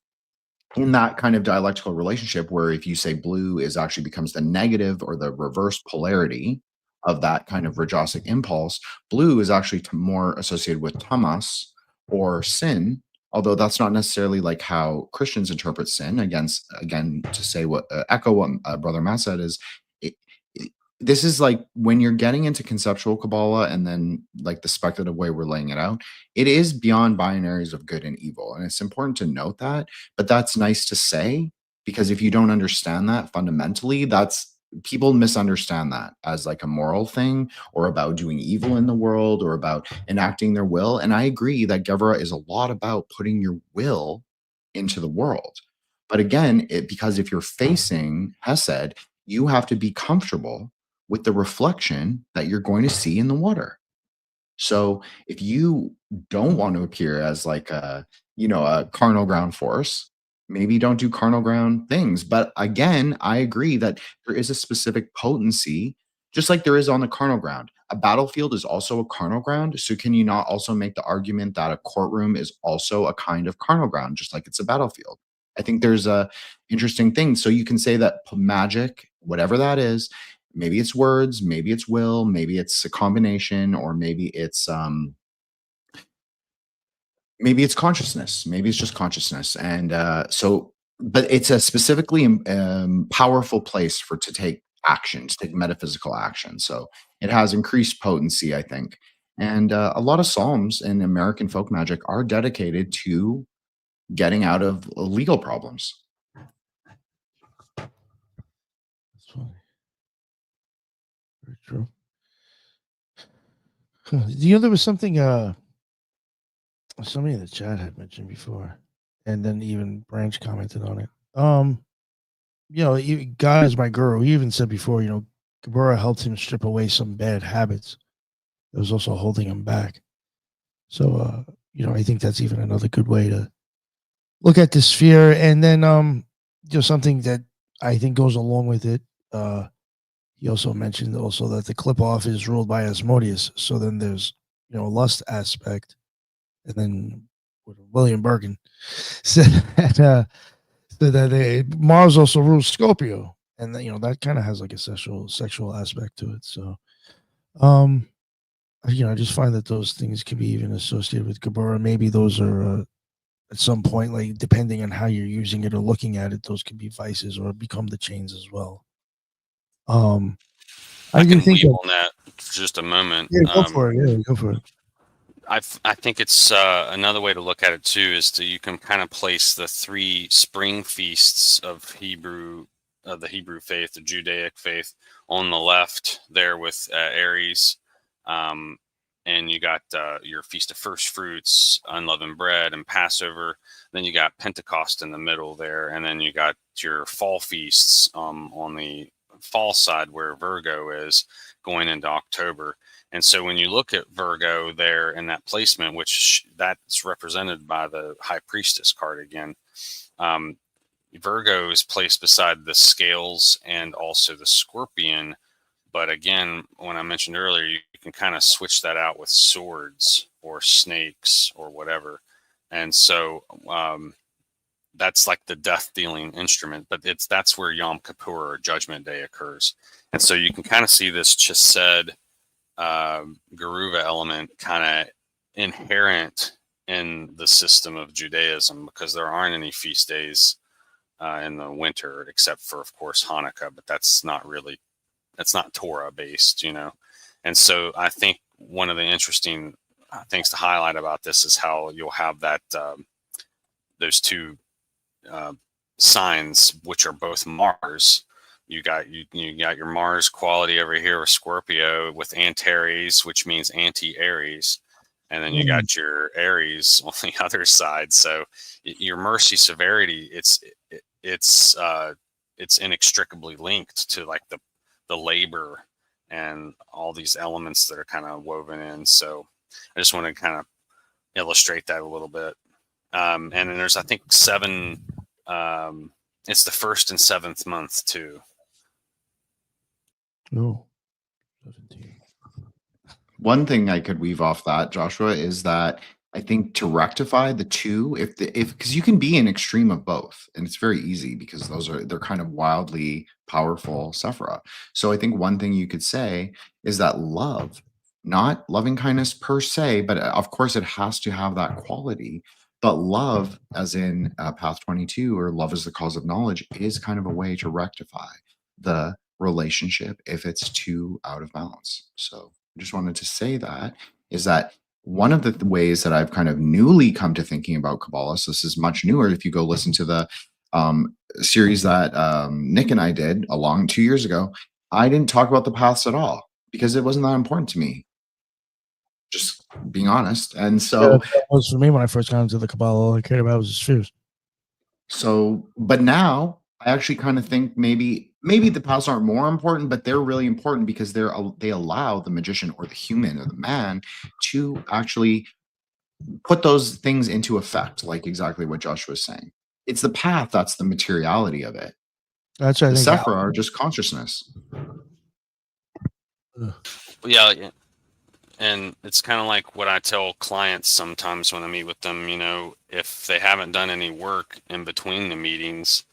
in that kind of dialectical relationship where if you say blue is actually becomes the negative or the reverse polarity of that kind of rajasic impulse, blue is actually more associated with tamas or sin, although that's not necessarily like how Christians interpret sin. Again, to say what echo what Brother Matt said is this is like when you're getting into conceptual Kabbalah and then like the speculative way we're laying it out, it is beyond binaries of good and evil. And it's important to note that, but that's nice to say because if you don't understand that fundamentally, that's people misunderstand that as like a moral thing or about doing evil in the world or about enacting their will. And I agree that Geburah is a lot about putting your will into the world. But again, because if you're facing Chesed, you have to be comfortable with the reflection that you're going to see in the water. So if you don't want to appear as like a, a carnal ground force, maybe don't do carnal ground things. But again, I agree that there is a specific potency, just like there is on the carnal ground. A battlefield is also a carnal ground. So can you not also make the argument that a courtroom is also a kind of carnal ground, just like it's a battlefield? I think there's a interesting thing. So you can say that magic, whatever that is, maybe it's words, maybe it's will, maybe it's a combination, or maybe it's consciousness, maybe it's just consciousness. And but it's a specifically powerful place to take action, to take metaphysical action. So it has increased potency, I think. And a lot of psalms in American folk magic are dedicated to getting out of legal problems. That's funny. Very true. There was something somebody in the chat had mentioned before, and then even Branch commented on it. God is my guru. He even said before, Geburah helped him strip away some bad habits that was also holding him back. So, I think that's even another good way to look at the sphere. And then, something that I think goes along with it. He also mentioned that the clip off is ruled by Asmodeus. So then there's, a lust aspect. And then William Bergen said that Mars also rules Scorpio. And that kind of has like a sexual aspect to it. So, I just find that those things can be even associated with Geburah. Maybe those are at some point, like depending on how you're using it or looking at it, those can be vices or become the chains as well. I can leave on that for just a moment. Yeah, go for it. Yeah, go for it. I think it's another way to look at it too is you can kind of place the three spring feasts of the Hebrew faith, the Judaic faith, on the left there with Aries, and you got your Feast of First Fruits, Unleavened Bread, and Passover. Then you got Pentecost in the middle there, and then you got your fall feasts on the fall side where Virgo is going into October. And so when you look at Virgo there in that placement, which that's represented by the High Priestess card again, Virgo is placed beside the scales and also the scorpion. But again, when I mentioned earlier, you can kind of switch that out with swords or snakes or whatever. And so that's like the death-dealing instrument, but that's where Yom Kippur or Judgment Day occurs. And so you can kind of see this Chesed Geruva element kind of inherent in the system of Judaism, because there aren't any feast days in the winter except for, of course, Hanukkah, but that's not Torah based, And so I think one of the interesting things to highlight about this is how you'll have that those two signs, which are both Mars. You got your Mars quality over here with Scorpio with Antares, which means anti-Aries, and then you got your Aries on the other side. So your mercy severity, it's inextricably linked to like the labor and all these elements that are kind of woven in. So I just want to kind of illustrate that a little bit. And then there's, I think, 7. It's the 1st and 7th month too. No, 17. One thing I could weave off that, Joshua, is that I think to rectify the two, because you can be an extreme of both, and it's very easy because they're kind of wildly powerful sephira. So I think one thing you could say is that love, not loving kindness per se, but of course it has to have that quality. But love, as in Path 22, or love is the cause of knowledge, is kind of a way to rectify the relationship if it's too out of balance. So I just wanted to say that is that one of the ways that I've kind of newly come to thinking about Kabbalah, so this is much newer. If you go listen to the series that Nick and I did 2 years ago, I didn't talk about the paths at all because it wasn't that important to me. Just being honest. And so that was for me when I first got into the Kabbalah. All I cared about was the spheres. So, but now I actually kind of think maybe the paths aren't more important, but they're really important because they allow the magician or the human or the man to actually put those things into effect, like exactly what Josh was saying. It's the path that's the materiality of it. That's what I The think. Sephra are just consciousness. Yeah, and it's kind of like what I tell clients sometimes when I meet with them. You know, if they haven't done any work in between the meetings,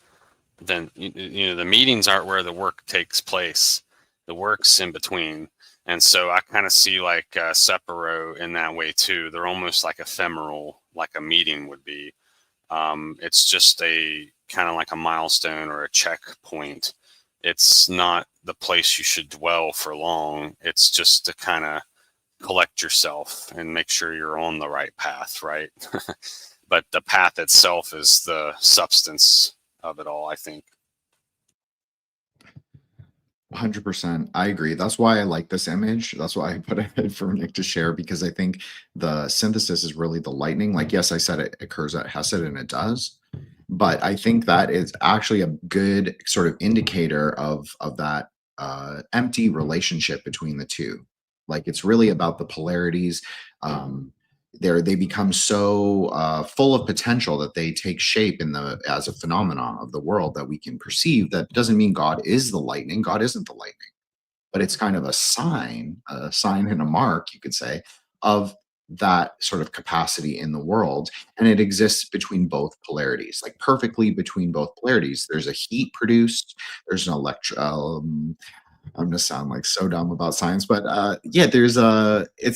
then you know the meetings aren't where the work takes place. The work's in between. And so I kind of see like Sephiroth in that way too. They're almost like ephemeral, like a meeting would be. It's just a kind of like a milestone or a checkpoint. It's not the place you should dwell for long. It's just to kind of collect yourself and make sure you're on the right path, right? But the path itself is the substance of it all, I think. 100%. I agree. That's why I like this image. That's why I put it for Nick to share, because I think the synthesis is really the lightning. Like, yes, I said it occurs at Chesed, and it does, but I think that is actually a good sort of indicator of that empty relationship between the two. Like, it's really about the polarities. They become so full of potential that they take shape as a phenomenon of the world that we can perceive. That doesn't mean God is the lightning. God isn't the lightning, but it's kind of a sign and a mark, you could say, of that sort of capacity in the world. And it exists between both polarities, like perfectly between both polarities. There's a heat produced, there's an I'm gonna sound like so dumb about science, but yeah, it's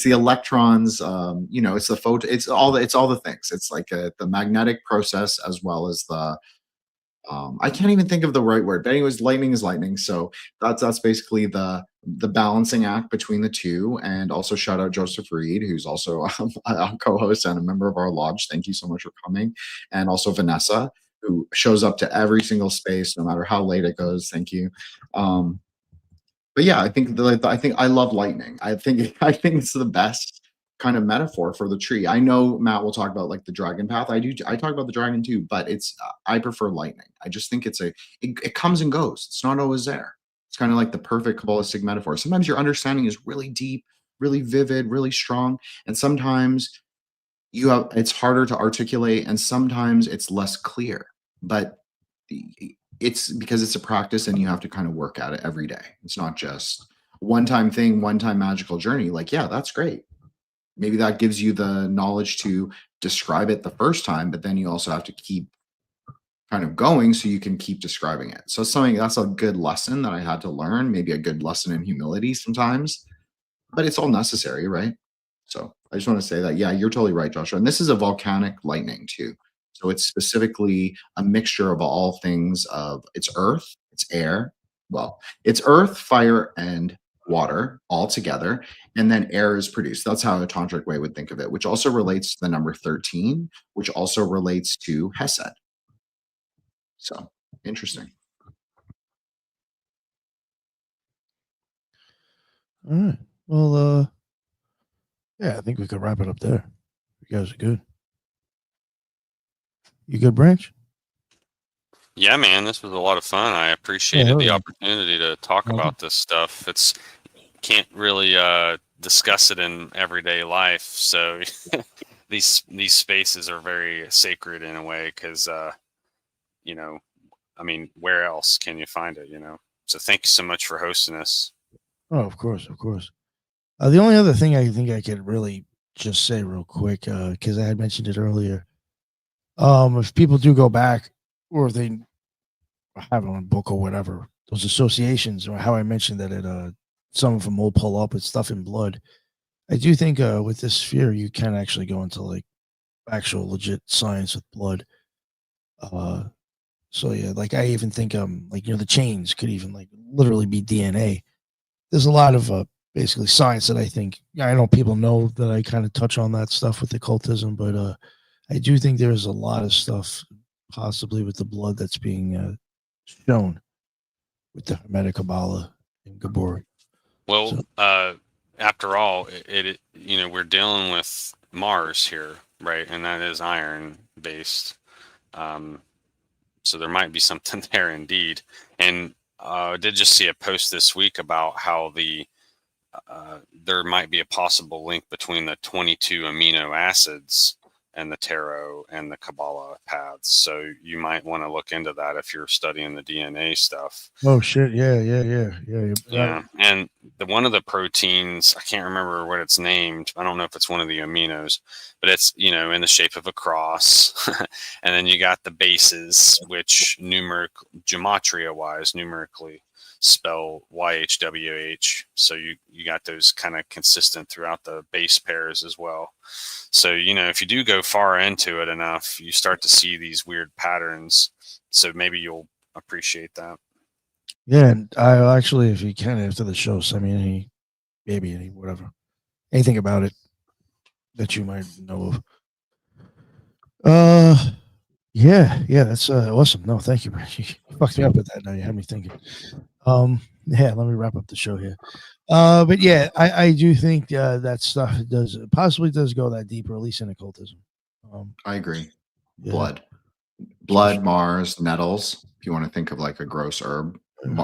the electrons, it's the photon, it's all the things. It's like the magnetic process as well as the I can't even think of the right word, but anyways, lightning is lightning. So that's basically the balancing act between the two. And also shout out Joseph Reed, who's also a co-host and a member of our lodge. Thank you so much for coming. And also Vanessa, who shows up to every single space, no matter how late it goes. Thank you. But yeah, I think I love lightning. I think it's the best kind of metaphor for the tree. I know Matt will talk about like the dragon path. I talk about the dragon too, but I prefer lightning. I just think it comes and goes. It's not always there. It's kind of like the perfect Kabbalistic metaphor. Sometimes your understanding is really deep, really vivid, really strong, and sometimes it's harder to articulate, and sometimes it's less clear. But it's because it's a practice and you have to kind of work at it every day. It's not just one-time thing, one-time magical journey. Like, yeah, that's great. Maybe that gives you the knowledge to describe it the first time, but then you also have to keep kind of going so you can keep describing it. So that's a good lesson that I had to learn, maybe a good lesson in humility sometimes, but it's all necessary, right? So I just want to say that, yeah, you're totally right, Joshua. And this is a volcanic lightning too. So it's specifically a mixture of all things it's earth, it's air. Well, it's earth, fire, and water all together. And then air is produced. That's how a tantric way would think of it, which also relates to the number 13, which also relates to Chesed. So interesting. All right. Well, yeah, I think we could wrap it up there. You guys are good. You good, Branch? Yeah, man, this was a lot of fun. I appreciated the opportunity to talk about this stuff. Can't really discuss it in everyday life, so these spaces are very sacred in a way, because I mean, where else can you find it? So thank you so much for hosting us. Oh, of course. The only other thing I think I could really just say real quick, because I had mentioned it earlier, if people do go back, or if they have it on a book or whatever, those associations, or how I mentioned that some of them will pull up with stuff in blood. I do think with this sphere, you can actually go into like actual legit science with blood. So yeah, like I even think the chains could even like literally be DNA. There's a lot of basically science that I know people know that I kind of touch on that stuff with occultism, but I do think there's a lot of stuff possibly with the blood that's being shown with the Hermetic Kabbalah and Geburah. Well, So- after all, we're dealing with Mars here, right? And that is iron based. So there might be something there indeed. And I did just see a post this week about how there might be a possible link between the 22 amino acids and the tarot and the Kabbalah paths. So you might want to look into that if you're studying the DNA stuff. Oh shit! Yeah. Yeah, and one of the proteins, I can't remember what it's named. I don't know if it's one of the aminos, but it's in the shape of a cross. And then you got the bases, which gematria-wise, numerically spell YHWH. So you got those kind of consistent throughout the base pairs as well. So if you do go far into it enough, you start to see these weird patterns. So maybe you'll appreciate that. Yeah, and I actually, if you can, after the show, send me anything about it that you might know of. Yeah, that's awesome. No, thank you, man. You fucked me up with that. Now you had me thinking. Yeah, let me wrap up the show here. But yeah, I do think that stuff possibly does go that deep, or at least in occultism. I agree. Yeah. Blood, Mars, nettles. If you want to think of like a gross herb,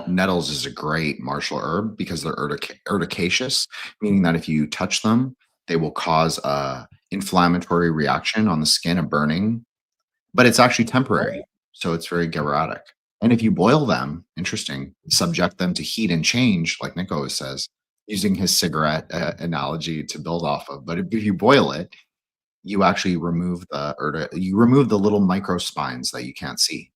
nettles is a great martial herb because they're urticaceous, meaning that if you touch them, they will cause a inflammatory reaction on the skin, a burning, but it's actually temporary. So it's very Geburah. And if you boil them, interesting, subject them to heat and change, like Nick always says, using his cigarette analogy to build off of. But if you boil it, you actually remove the little microspines that you can't see.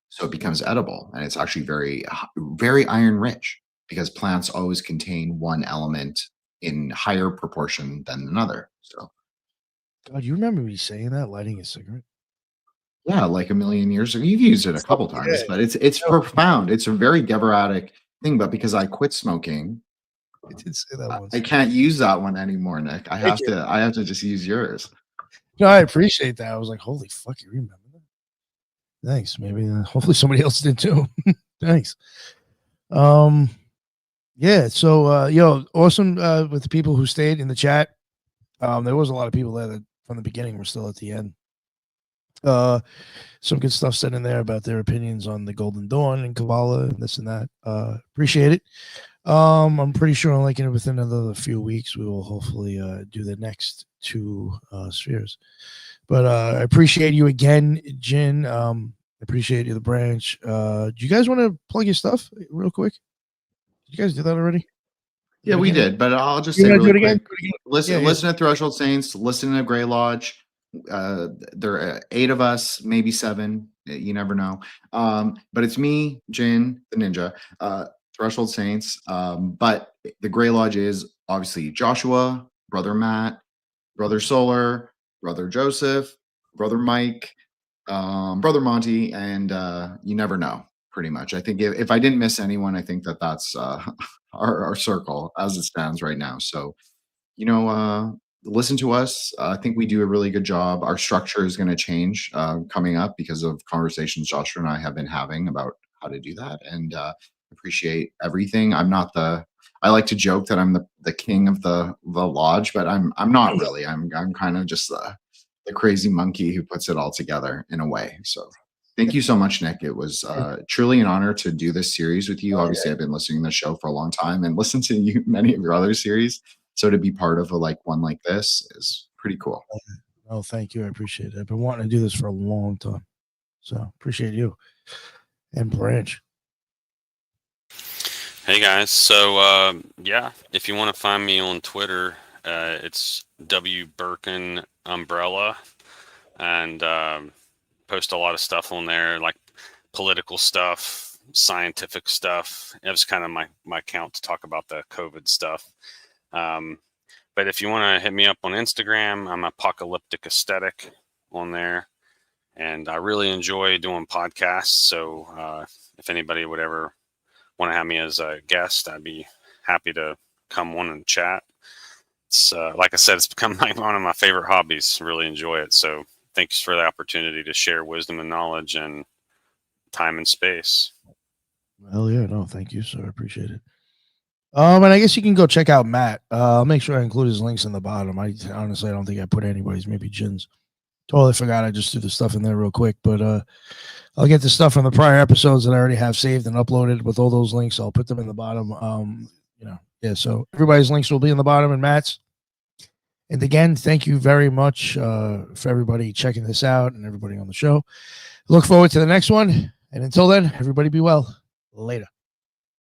So it becomes edible, and it's actually very, very iron rich because plants always contain one element in higher proportion than another. So, God, you remember me saying that, lighting a cigarette? yeah, like a million years ago. You've used it a couple times, but it's profound. It's a very Geburah thing. But because I quit smoking, I did say that once. I can't use that one anymore, Nick. I have to just use yours. No, I appreciate that. I was like, holy fuck, you remember that? Thanks. Maybe hopefully somebody else did too. Thanks. Yeah, so awesome with the people who stayed in the chat. There was a lot of people there that from the beginning were still at the end. Some good stuff said in there about their opinions on the Golden Dawn and Kabbalah and this and that. Appreciate it. I'm pretty sure like within another few weeks we will hopefully do the next two spheres. But I appreciate you again, Jin. Appreciate you, the branch. Do you guys want to plug your stuff real quick? Did you guys do that already? Yeah, we did, but I'll just say really quick. Listen to Threshold Saints, listen to Grey Lodge. There are 8 of us, maybe 7. You never know. But it's me, Jin, the ninja, Threshold Saints. But the Grey Lodge is obviously Joshua, Brother Matt, Brother Solar, Brother Joseph, Brother Mike, Brother Monty, and you never know. Pretty much. I think if I didn't miss anyone, I think that's our circle as it stands right now. So, listen to us. I think we do a really good job. Our structure is going to change coming up because of conversations Joshua and I have been having about how to do that. And appreciate everything. I like to joke that I'm the king of the lodge, but I'm not really. I'm kind of just the crazy monkey who puts it all together in a way. So. Thank you so much, Nick. It was truly an honor to do this series with you. Obviously, I've been listening to the show for a long time and listened to many of your other series. So to be part of one like this is pretty cool. Oh, thank you. I appreciate it. I've been wanting to do this for a long time. So appreciate you. And Branch. Hey guys. So if you want to find me on Twitter, it's W Birkin Umbrella, and post a lot of stuff on there, like political stuff, scientific stuff. It was kind of my account to talk about the COVID stuff. But if you want to hit me up on Instagram, I'm Apocalyptic Aesthetic on there. And I really enjoy doing podcasts. So if anybody would ever want to have me as a guest, I'd be happy to come on and chat. It's like I said, it's become one of my favorite hobbies. Really enjoy it. So thanks for the opportunity to share wisdom and knowledge and time and space. Hell yeah, no, thank you, sir. I appreciate it. And I guess you can go check out Matt. I'll make sure I include his links in the bottom. I honestly, I don't think I put anybody's, maybe Jin's. Totally forgot. I just threw the stuff in there real quick, but I'll get the stuff from the prior episodes that I already have saved and uploaded with all those links. I'll put them in the bottom. Yeah. So everybody's links will be in the bottom and Matt's. And again, thank you very much for everybody checking this out and everybody on the show. Look forward to the next one. And until then, everybody be well. Later.